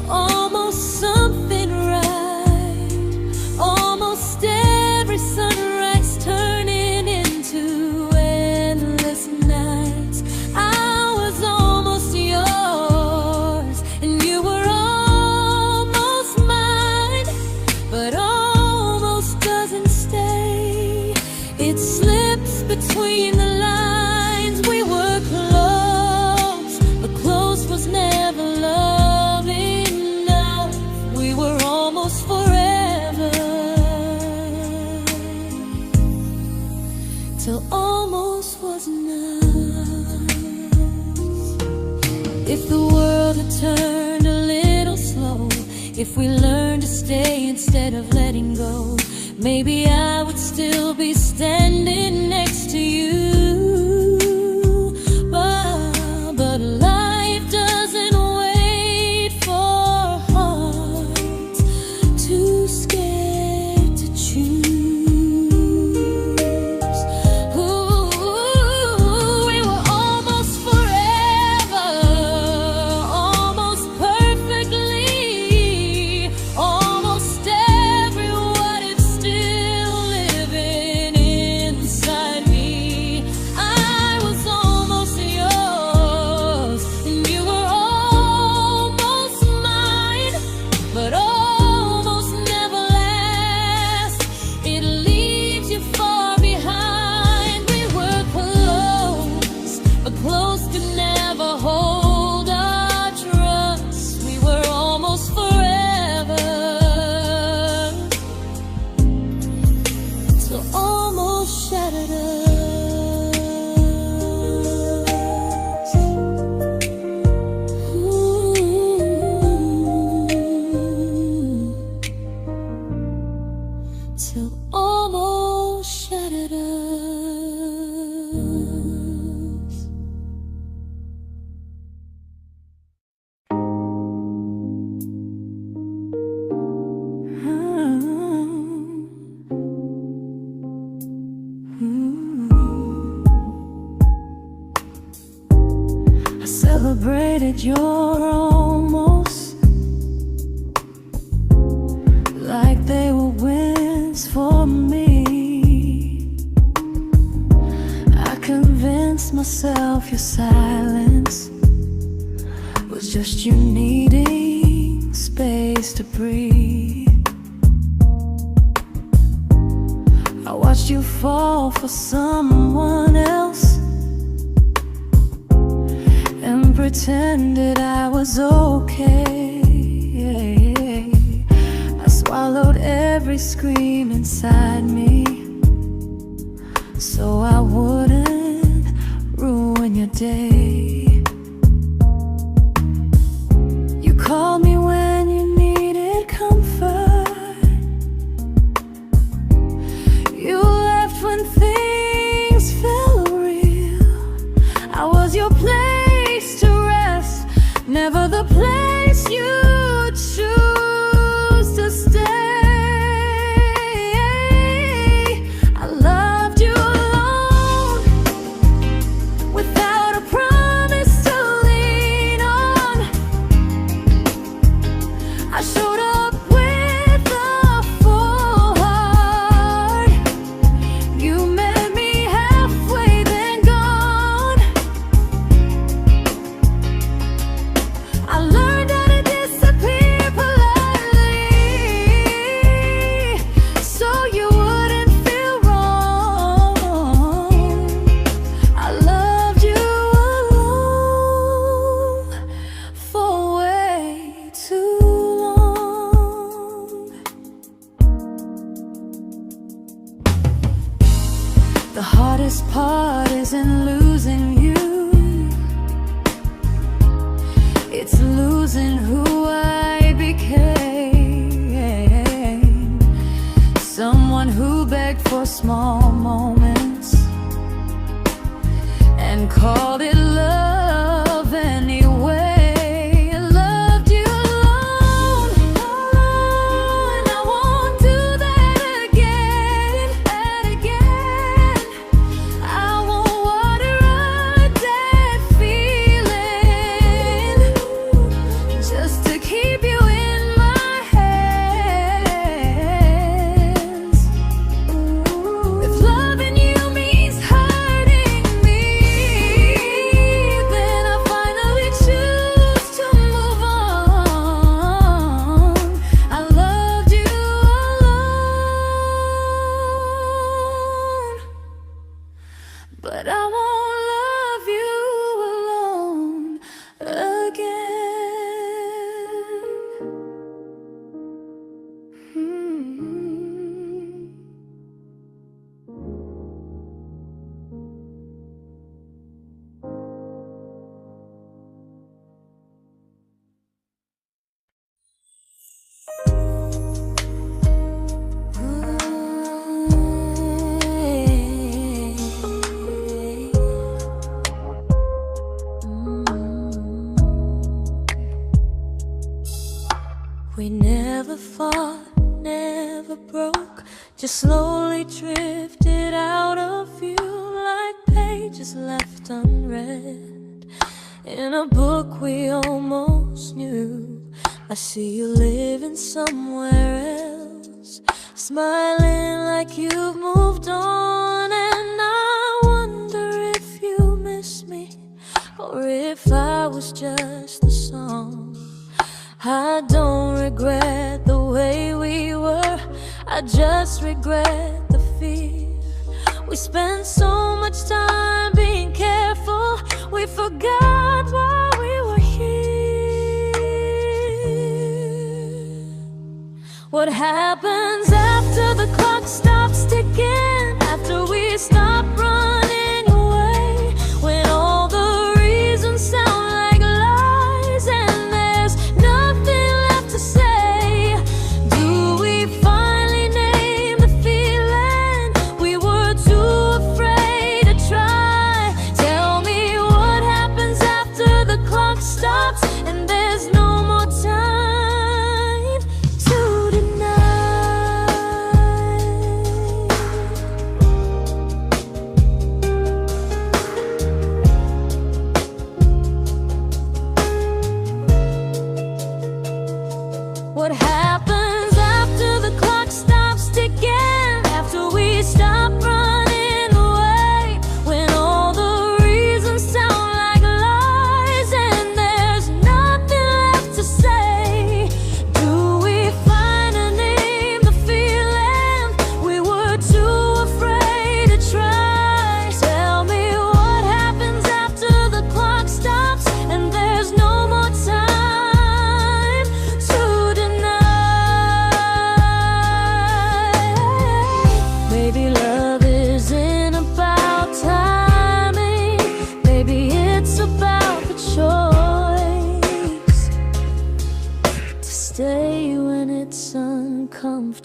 almost something right, almost every sunrise turning into endless nights. I was almost yours, and you were almost mine, but almost doesn't stay. It slips between the lines. We were close, but close was never love enough. We were almost forever, till almost was enough. If the world had turned a little slow, if we learned to stay instead of letting go, maybe I would still be standing next to you. But life doesn't wait. I celebrated your almost like they were wins for me. I convinced myself your silence was just you needing space to breathe. I watched you fall for someone else and pretended I was okay. I swallowed every scream inside me so I wouldn't ruin your day. You called me when you needed comfort. You left when things felt real. I was your place to rest, never the place you choose to stay. I loved you alone, without a promise to lean on. I showed up with a full heart. You met me halfway, then gone. I learned how to disappear politely, so you wouldn't feel wrong. I loved you alone for way too long. The hardest part isn't losing you, it's losing who I became. Someone who begged for small moments and called it love anyway. I loved you alone, and I won't do that again. I won't water a dead feeling just to keep you in my hands. If loving you means hurting me, then I finally choose to move on. I loved you alone, but I won't love you alone again. We never fought, never broke, just slowly drifted out of view like pages left unread in a book we almost knew. I see you living somewhere else, smiling like you've moved on, and I wonder if you miss me or if I was just the song. I don't regret the way we were, I just regret the fear. We spent so much time being careful, we forgot why we were here. What happens after the clock stops ticking, after we stop running away, when all the reasons sound like lies and there's nothing left to say? Do we finally name the feeling we were too afraid to try?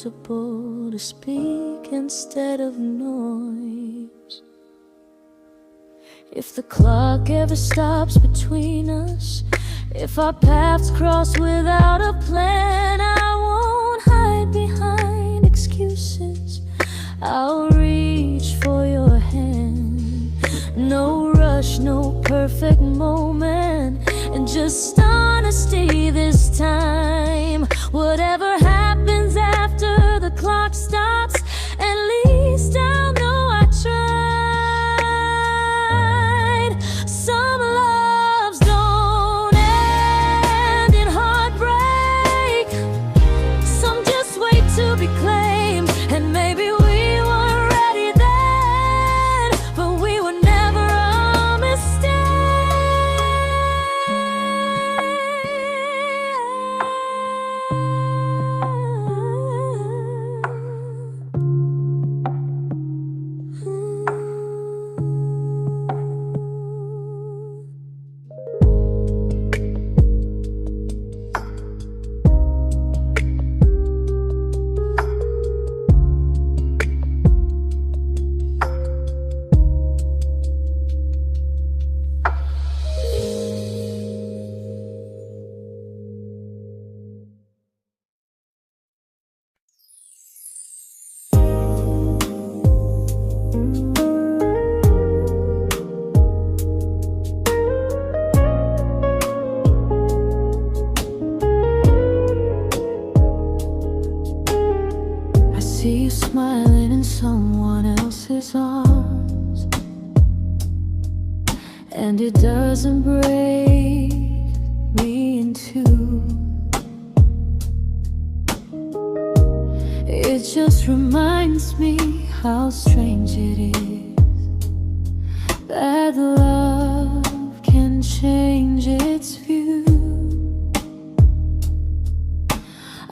comfortable to speak instead of noise. If the clock ever stops between us, if our paths cross without a plan, I won't hide behind excuses. I'll reach for your hand. No rush, no perfect moment, and just honesty this time. Whatever happens after the clock stops, at least I'll know I tried. Some loves don't end in heartbreak, some just wait to be claimed. And maybe we weren't ready then, but we were never a mistake. I see you smiling in someone else's arms, and it doesn't break me in two. It just reminds me how strange it is that love can change its view.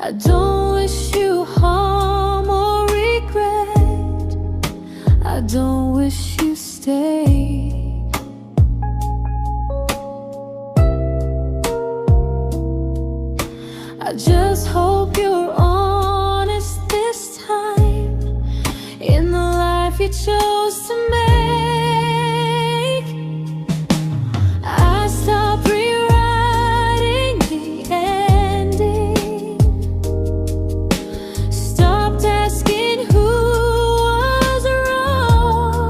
I don't wish you harm or regret, I don't wish you stay. I just hope you're honest this time in the life you chose to make. I stopped rewriting the ending, stopped asking who was wrong.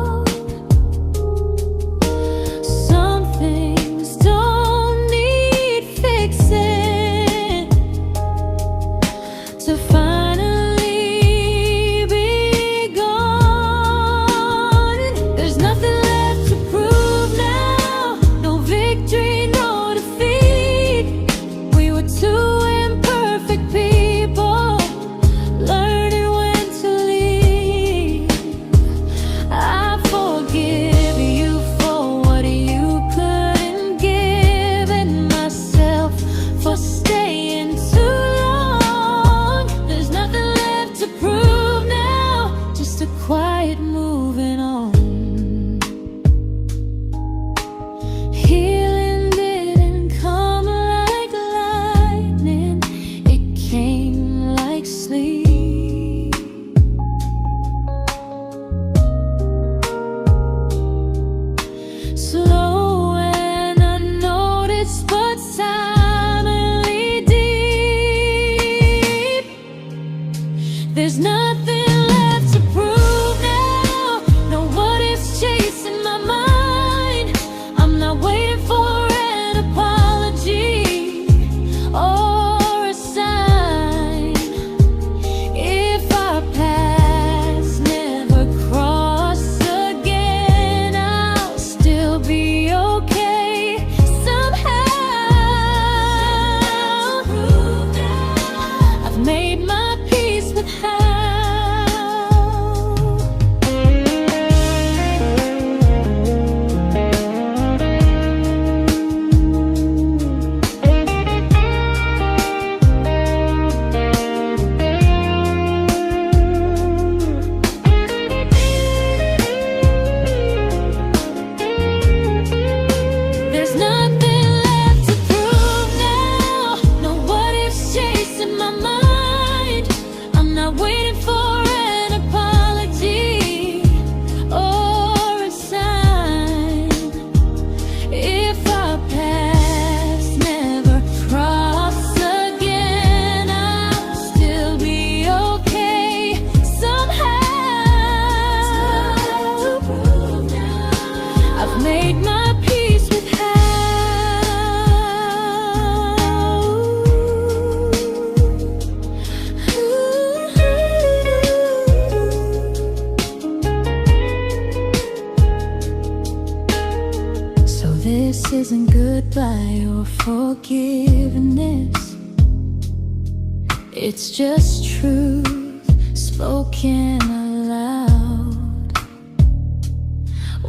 This isn't goodbye or forgiveness. It's just truth spoken aloud.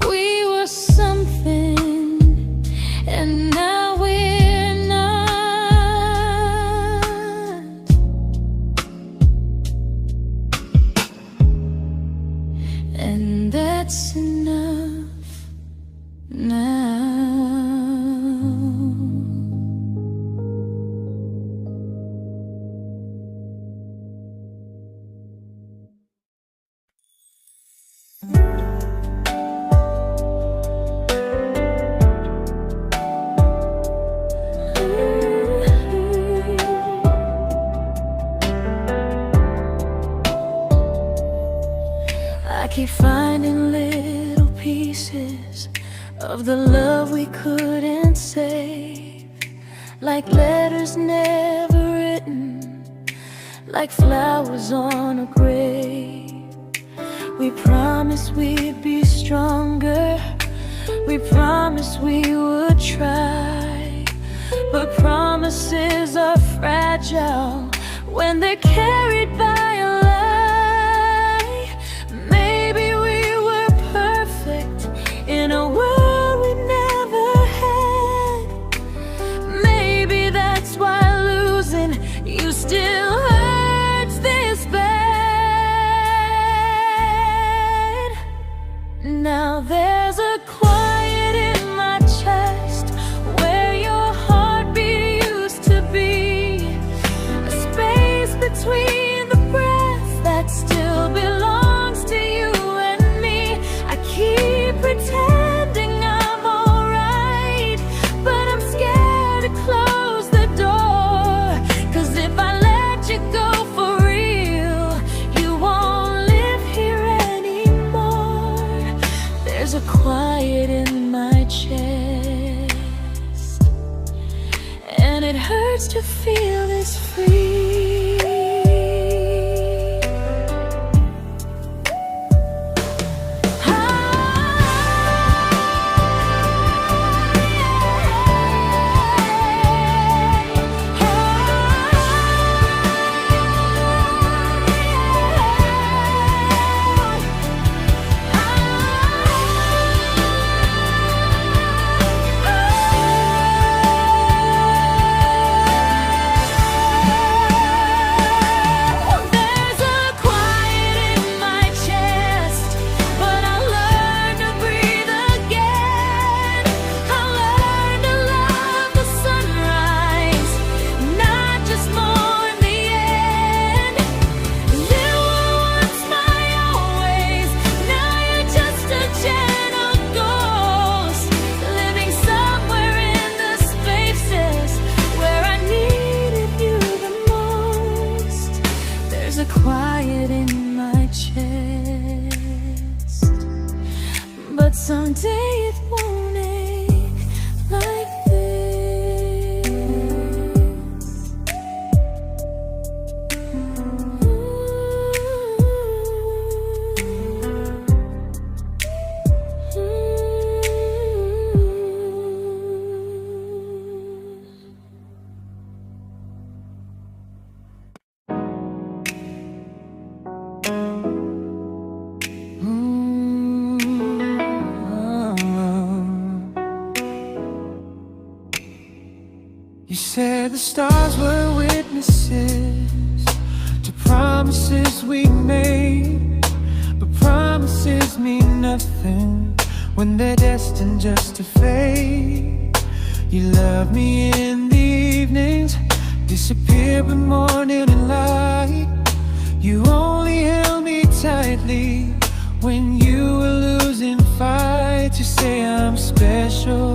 We were something, and now we're not. And that's enough now. I keep finding little pieces of the love we couldn't save, like letters never written, like flowers on a grave. We promised we'd be stronger, we promised we would try, but promises are fragile when they're carried by a lie. Maybe we were perfect in a world we never had. Maybe that's why losing you still hurts this bad. Now there's a quiet in my chest where your heartbeat used to be, a space between the breaths that still belongs to you and me. I keep pretending I'm alright, but I'm scared to close the door, 'cause if I let you go for real, you won't live here anymore. There's a quiet in my chest, and it hurts to feel this free. Quiet in my chest, but someday it won't ache like this. You said the stars were witnesses to promises we made, but promises mean nothing when they're destined just to fade. You love me in the evenings, disappear when morning and light. You only held me tightly when you were losing fights. You say I'm special,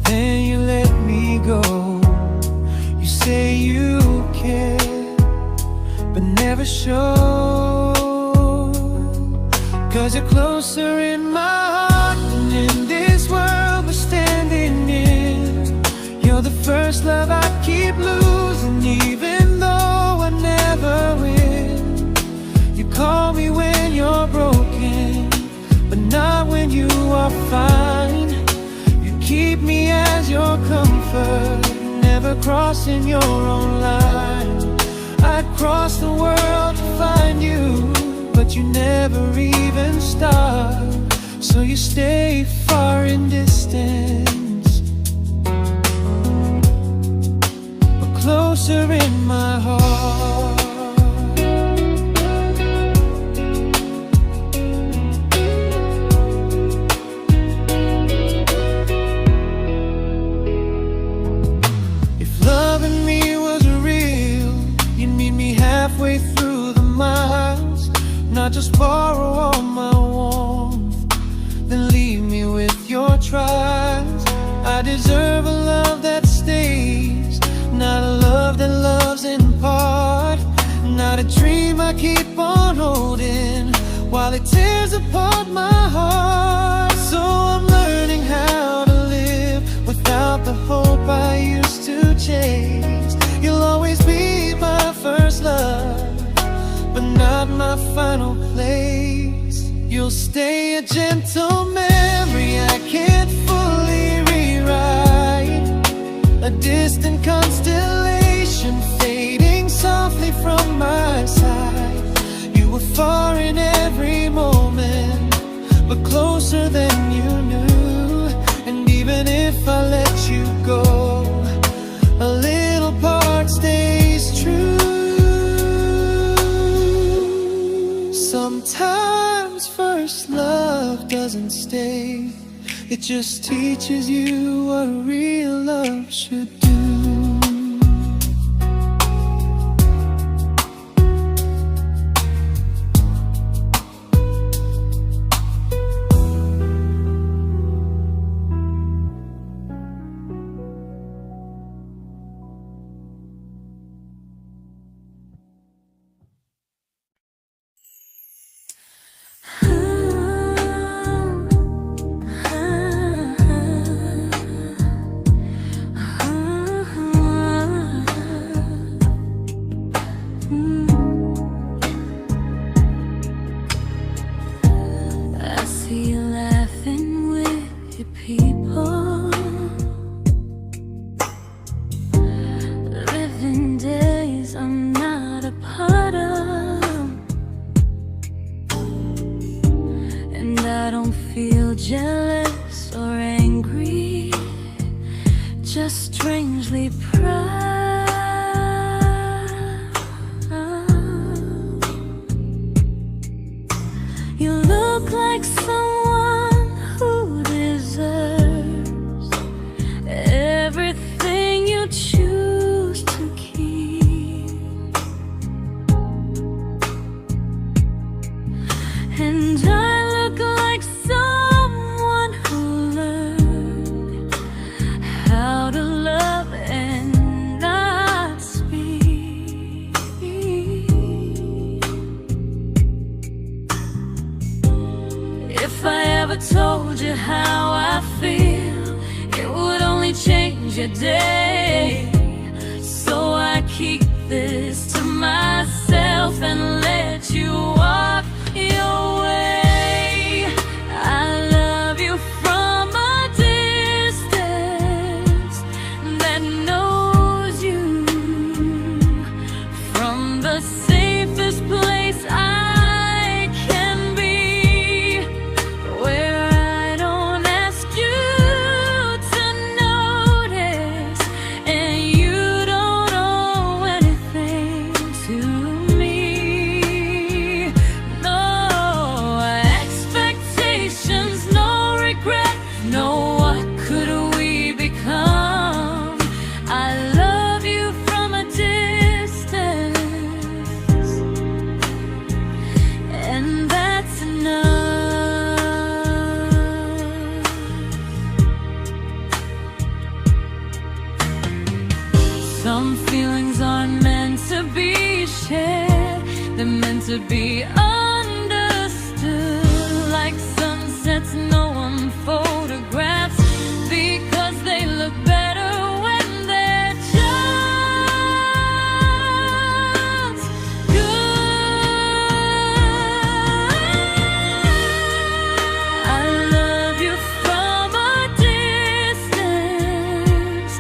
then you let me go. You say you care, but never show, 'cause you're closer in my heart than in this world we're standing in. You're the first love I keep losing, even though I never win. You call me when you're broken, but not when you are fine. prefer never crossing your own line. I'd cross the world to find you, but you never even start. So you stay far in distance, but closer in my heart. Halfway through the miles, not just borrow all my warmth, then leave me with your trials. I deserve a love that stays, not a love that loves in part, not a dream I keep on holding while it tears apart my heart. So I'm learning how to live without the hope I used to chase. You'll always be my first love, but not my final place. You'll stay a gentle memory I can't fully rewrite, a distant constellation fading softly from my side. You were far in every moment, but closer than you knew. And even if I let you go, a little part stays true. Sometimes first love doesn't stay, it just teaches you what real love should do. Jealous or angry, just strangely proud. You look like someone who deserves everything you choose to keep. And I look like someone who learned how to love and not speak. If I ever told you how I feel, it would only change your day. So I keep this to myself and let you walk your way. I love you from a distance that knows you, from the safest place I can be, where I don't ask you to notice and you don't owe anything to me. No expectations, no regret, no what could we become. I love you from a distance, and that's enough. Some feelings aren't meant to be shared, they're meant to be understood. Like sunsets no one photographs, because they look better when they're just good. I love you from a distance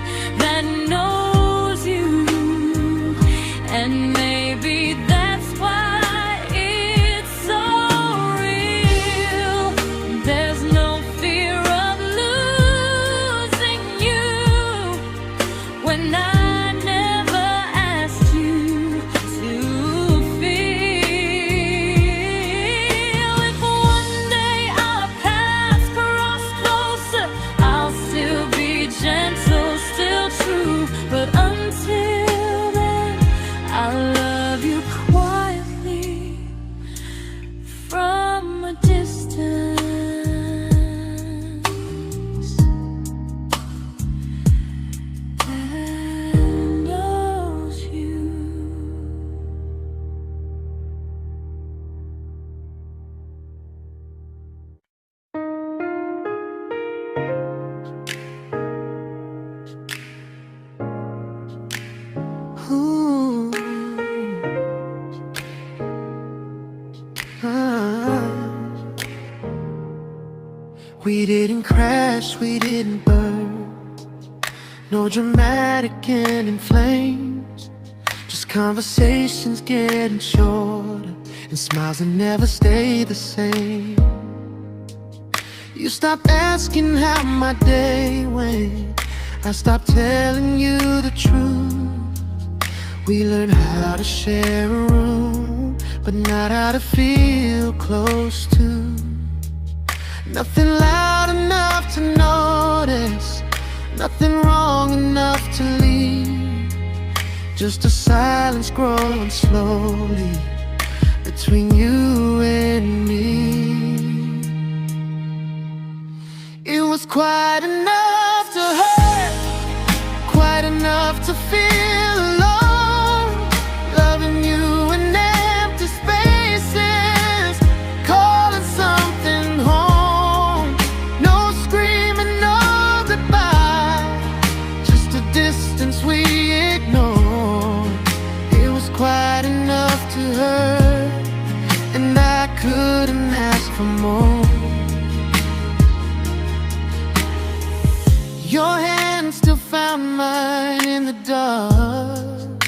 We didn't crash, we didn't burn. No dramatic end in flames. Just conversations getting shorter, and smiles that never stay the same. You stopped asking how my day went. I stopped telling you the truth. We learned how to share a room, but not how to feel close to. Nothing loud enough to notice, nothing wrong enough to leave. Just a silence growing slowly between you and me. It was quite enough to hurt, quite enough to feel alone. Loving you in empty spaces, calling something home. No screaming, no goodbye, just a distance we ignored. It was quite enough to hurt, and I couldn't ask for more. Your hand still found mine in the dark,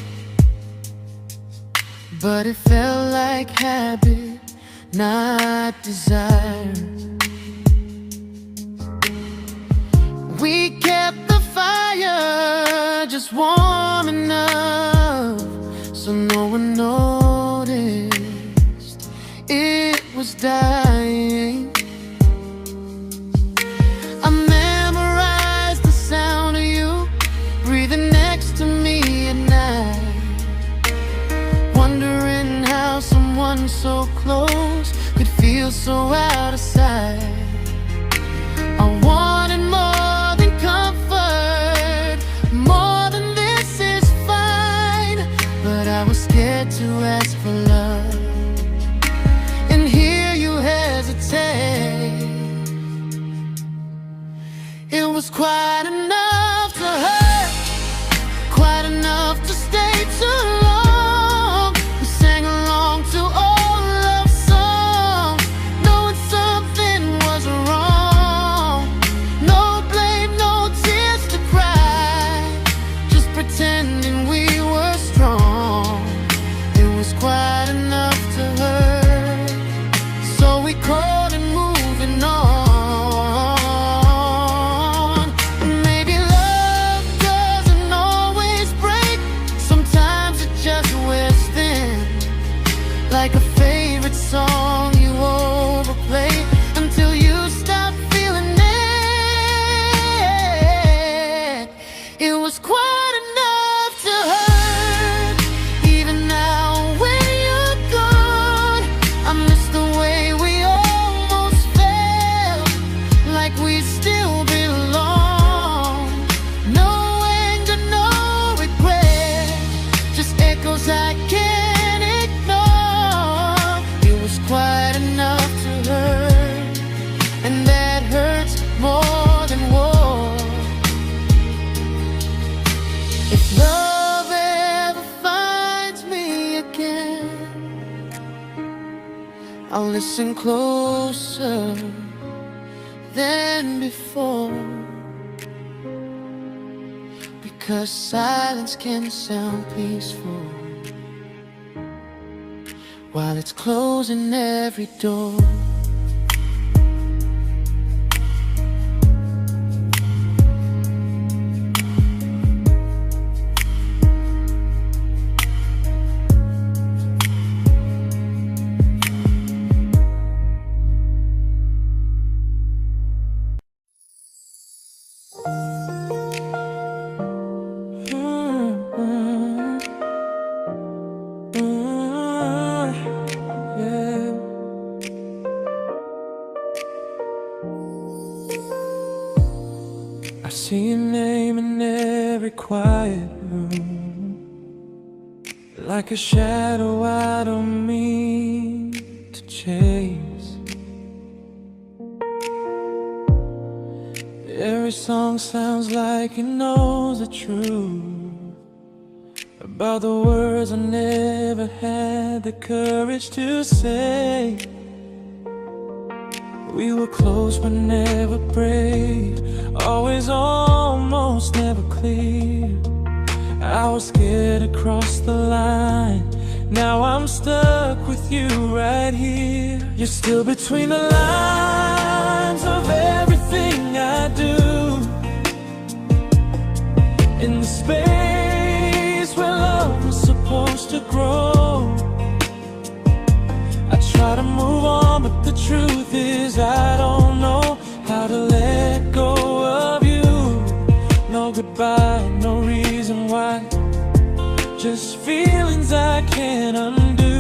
but it felt like habit, not desire. We kept the fire just warm enough so no one noticed it was dying. I memorized the sound of you breathing next to me at night, wondering how someone so close could feel so out of sight. I wanted more than comfort, more than this is fine, but I was scared to ask for love and hear you hesitate. It was quite enough to hurt, quite enough to stay too long. We sang along to old love songs, knowing something was wrong. No blame, no tears to cry, just pretending we were strong. It was quite enough to hurt, so we called and moving on. Like a favorite song you overplay until you stop feeling it. It was quite enough to hurt. Even now when you're gone, I miss the way we almost felt, like we still belong. No anger, no regret, just echoes I can't ignore. It was quite enough to hurt, and that hurts more than war. If love ever finds me again, I'll listen closer than before, because silence can sound peaceful while it's closing every door. I see your name in every quiet room, like a shadow I don't mean to chase. Every song sounds like it knows the truth about the words I never had the courage to say. We were close but never brave, always almost, never clear. I was scared to cross the line. Now I'm stuck with you right here. You're still between the lines of everything I do. In the space where love was supposed to grow. I try to move on, but the truth is I don't know how to let go of you. No goodbye, no reason why, just feelings I can't undo.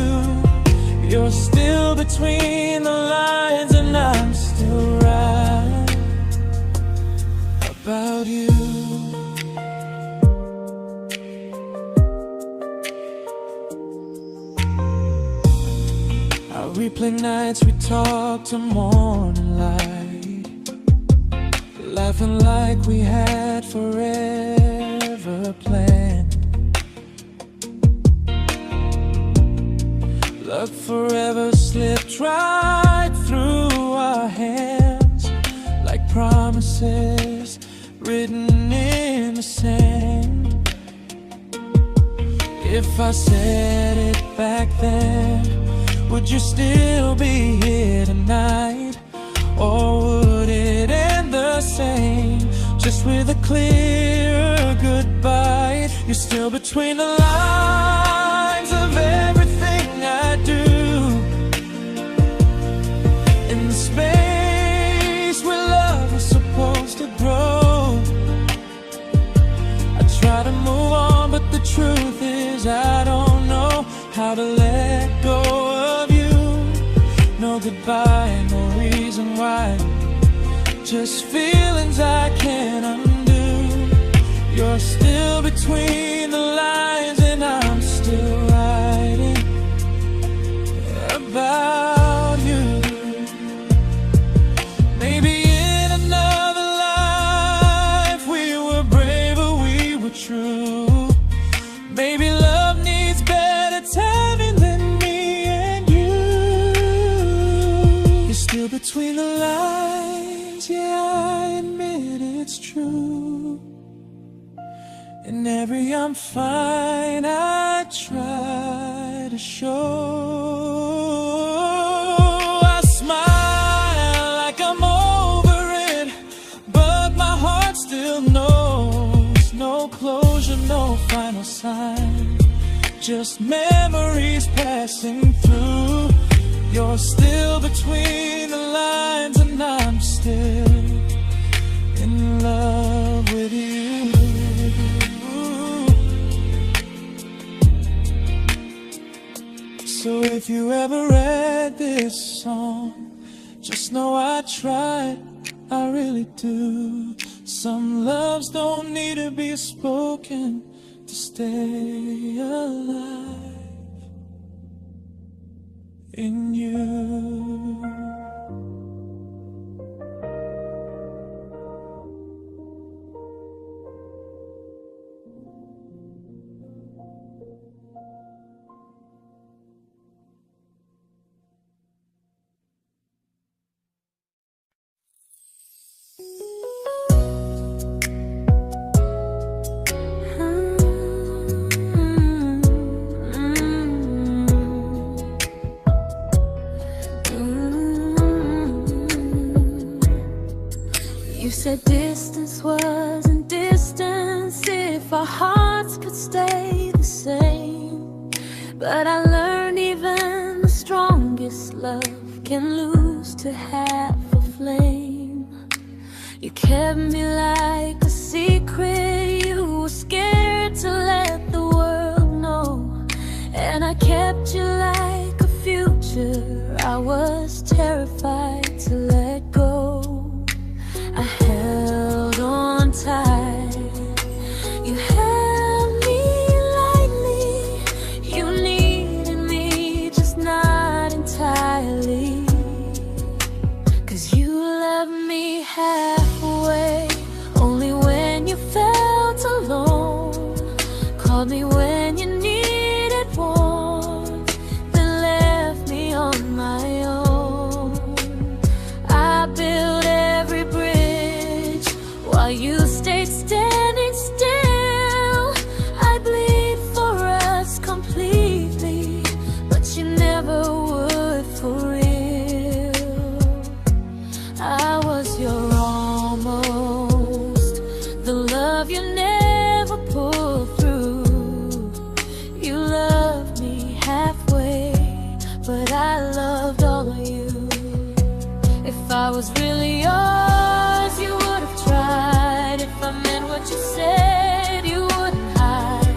You're still between the lines and I'm still right about you. I replay nights we talk to morning light, laughing like we had forever planned. Luck forever slipped right through our hands, like promises written in the sand. If I said it back then, would you still be here tonight? Or would it end the same, just with a clearer goodbye? You're still between the lines of everything I do. In the space where love was supposed to grow. I try to move on, but the truth is I don't know how to let go of you. No goodbye, no reason why, just feelings I can't undo. You're still between the lines and I'm still writing about you. Maybe in another life we were braver, we were true. Maybe love needs better timing than me and you. You're still between the lines, yeah, I admit it's true. In every I'm fine I try to show. I smile like I'm over it, but my heart still knows. No closure, no final sign, just memories passing through. You're still between the lines and I'm still in love with you. So if you ever read this song, just know I tried, I really do. Some loves don't need to be spoken to stay alive in you. You said distance wasn't distance if our hearts could stay the same. But I learned even the strongest love can lose to half a flame. You kept me like a secret, you were scared to let the world know. And I kept you like a future, I was terrified to let go. I held on tight, you held me lightly. You needed me, just not entirely. 'Cause you loved me halfway, only when you felt alone. Called me when you needed warmth, then left me on my own. you stayed standing still. I bleed for us completely, but you never would for real. I was your almost, the love you never pulled through. You loved me halfway, but I loved all of you. If I was really yours, you would have tried. If I meant what you said, you wouldn't hide.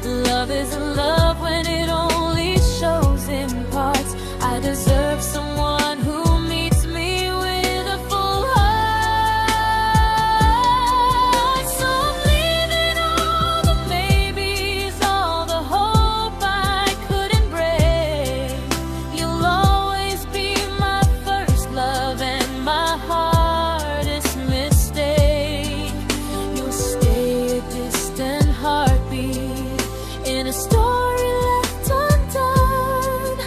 Love isn't love when it only shows in parts. I deserve someone who meets me with a full heart. So I'm leaving all the maybes, all the hope I couldn't break. You'll always be my first love and my hardest mistake. You'll stay a distant heartbeat in a story left undone,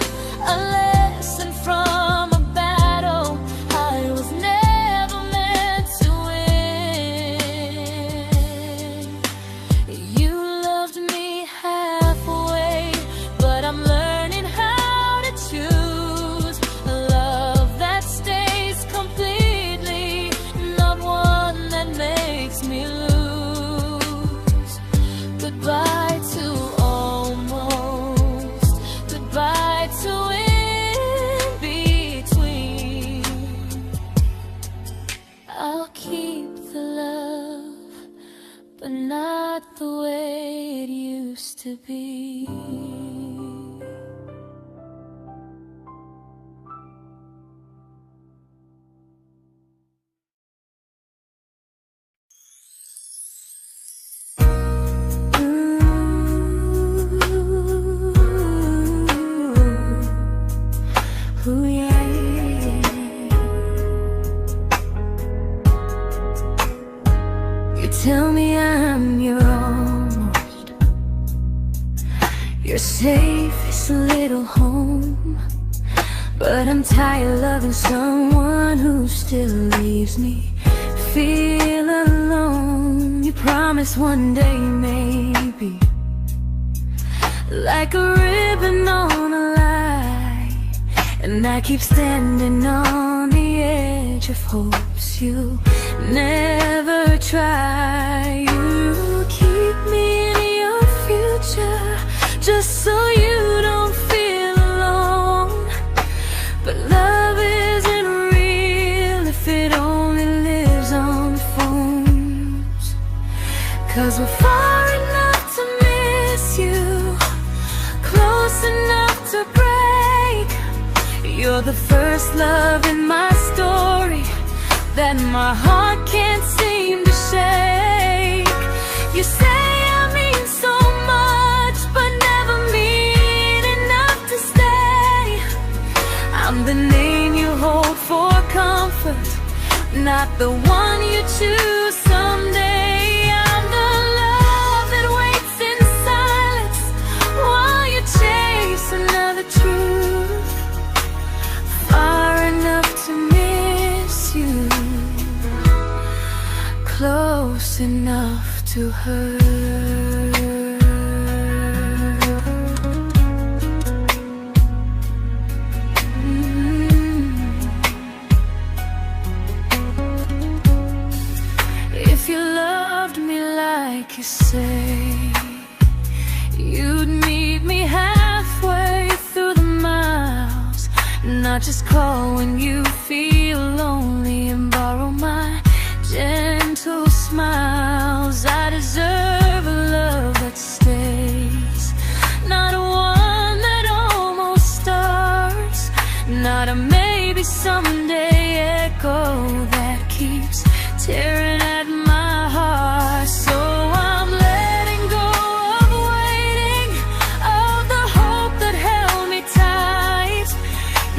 a lesson from a battle I was never meant to win. You loved me halfway, but I'm learning how to choose a love that stays completely, not one that makes me lose. Goodbye to almost, goodbye to in between. I'll keep the love, but not the way it used to be. Ooh, yeah, yeah. You tell me I'm your almost, your safest little home, but I'm tired loving someone who still leaves me feel alone. You promise one day maybe, like a ribbon on a line, and I keep standing on the edge of hopes you never try. You keep me in your future just so you don't feel alone. But love isn't real if it only lives on phones. 'Cause we're far enough to miss you, close enough to break. You're the first love in my story that my heart can't seem to shake. You say I mean so much, but never mean enough to stay. I'm the name you hold for comfort, not the one you choose someday. I'm the love that waits in silence while you chase another truth. Far enough to miss you, close enough to hurt. If you loved me like you say, you'd meet me halfway through the miles, not just call when you feel lonely and borrow my gentle smiles. I deserve a love that stays, not one that almost starts, not a maybe someday echo that keeps tearing at my heart. So I'm letting go of waiting, of the hope that held me tight.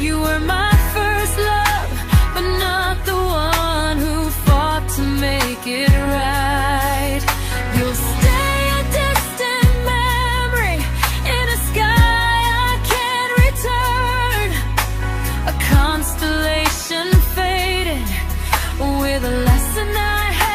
You were my first love, but not the one who fought to make it right. You'll stay a distant memory in a sky I can't return, a constellation faded with a lesson I had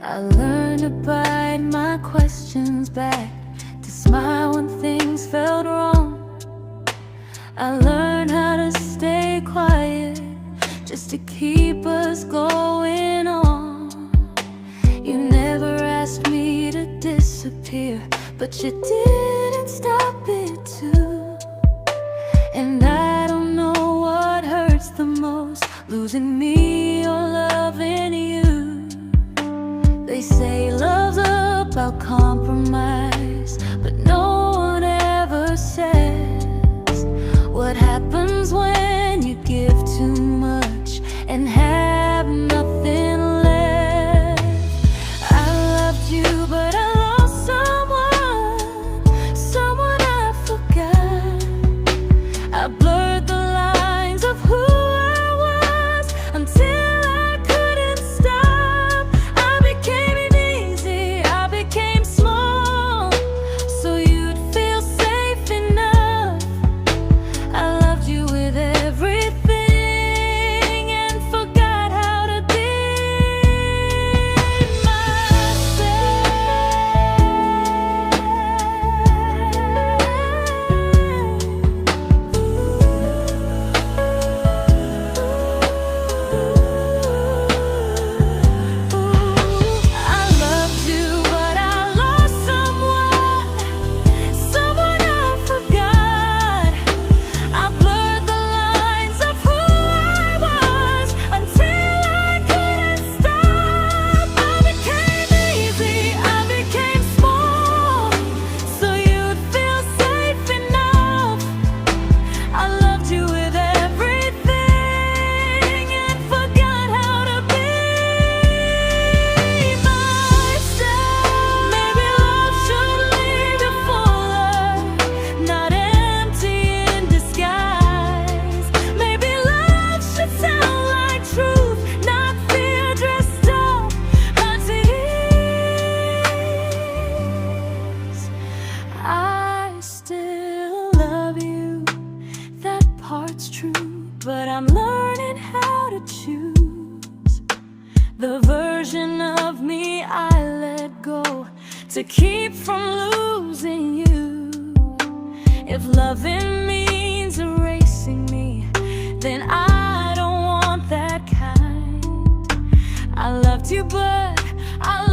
I learned to bite my questions back, to smile when things felt wrong. I learned how to stay quiet, just to keep us going on. You never asked me to disappear, but you didn't stop it too. And I don't know what hurts the most, losing me or loving you. They say love's about compromise, but no one ever says what happens when you give too much and have nothing left. I loved you, but I lost someone I forgot. I blurred the lines of who I was until I couldn't stop. I became easy, I became small, so you'd feel safe enough. I loved you with everything and forgot how to be but I'm learning how to choose the version of me I let go to keep from losing you. If loving means erasing me, then I don't want that kind. I loved you, but I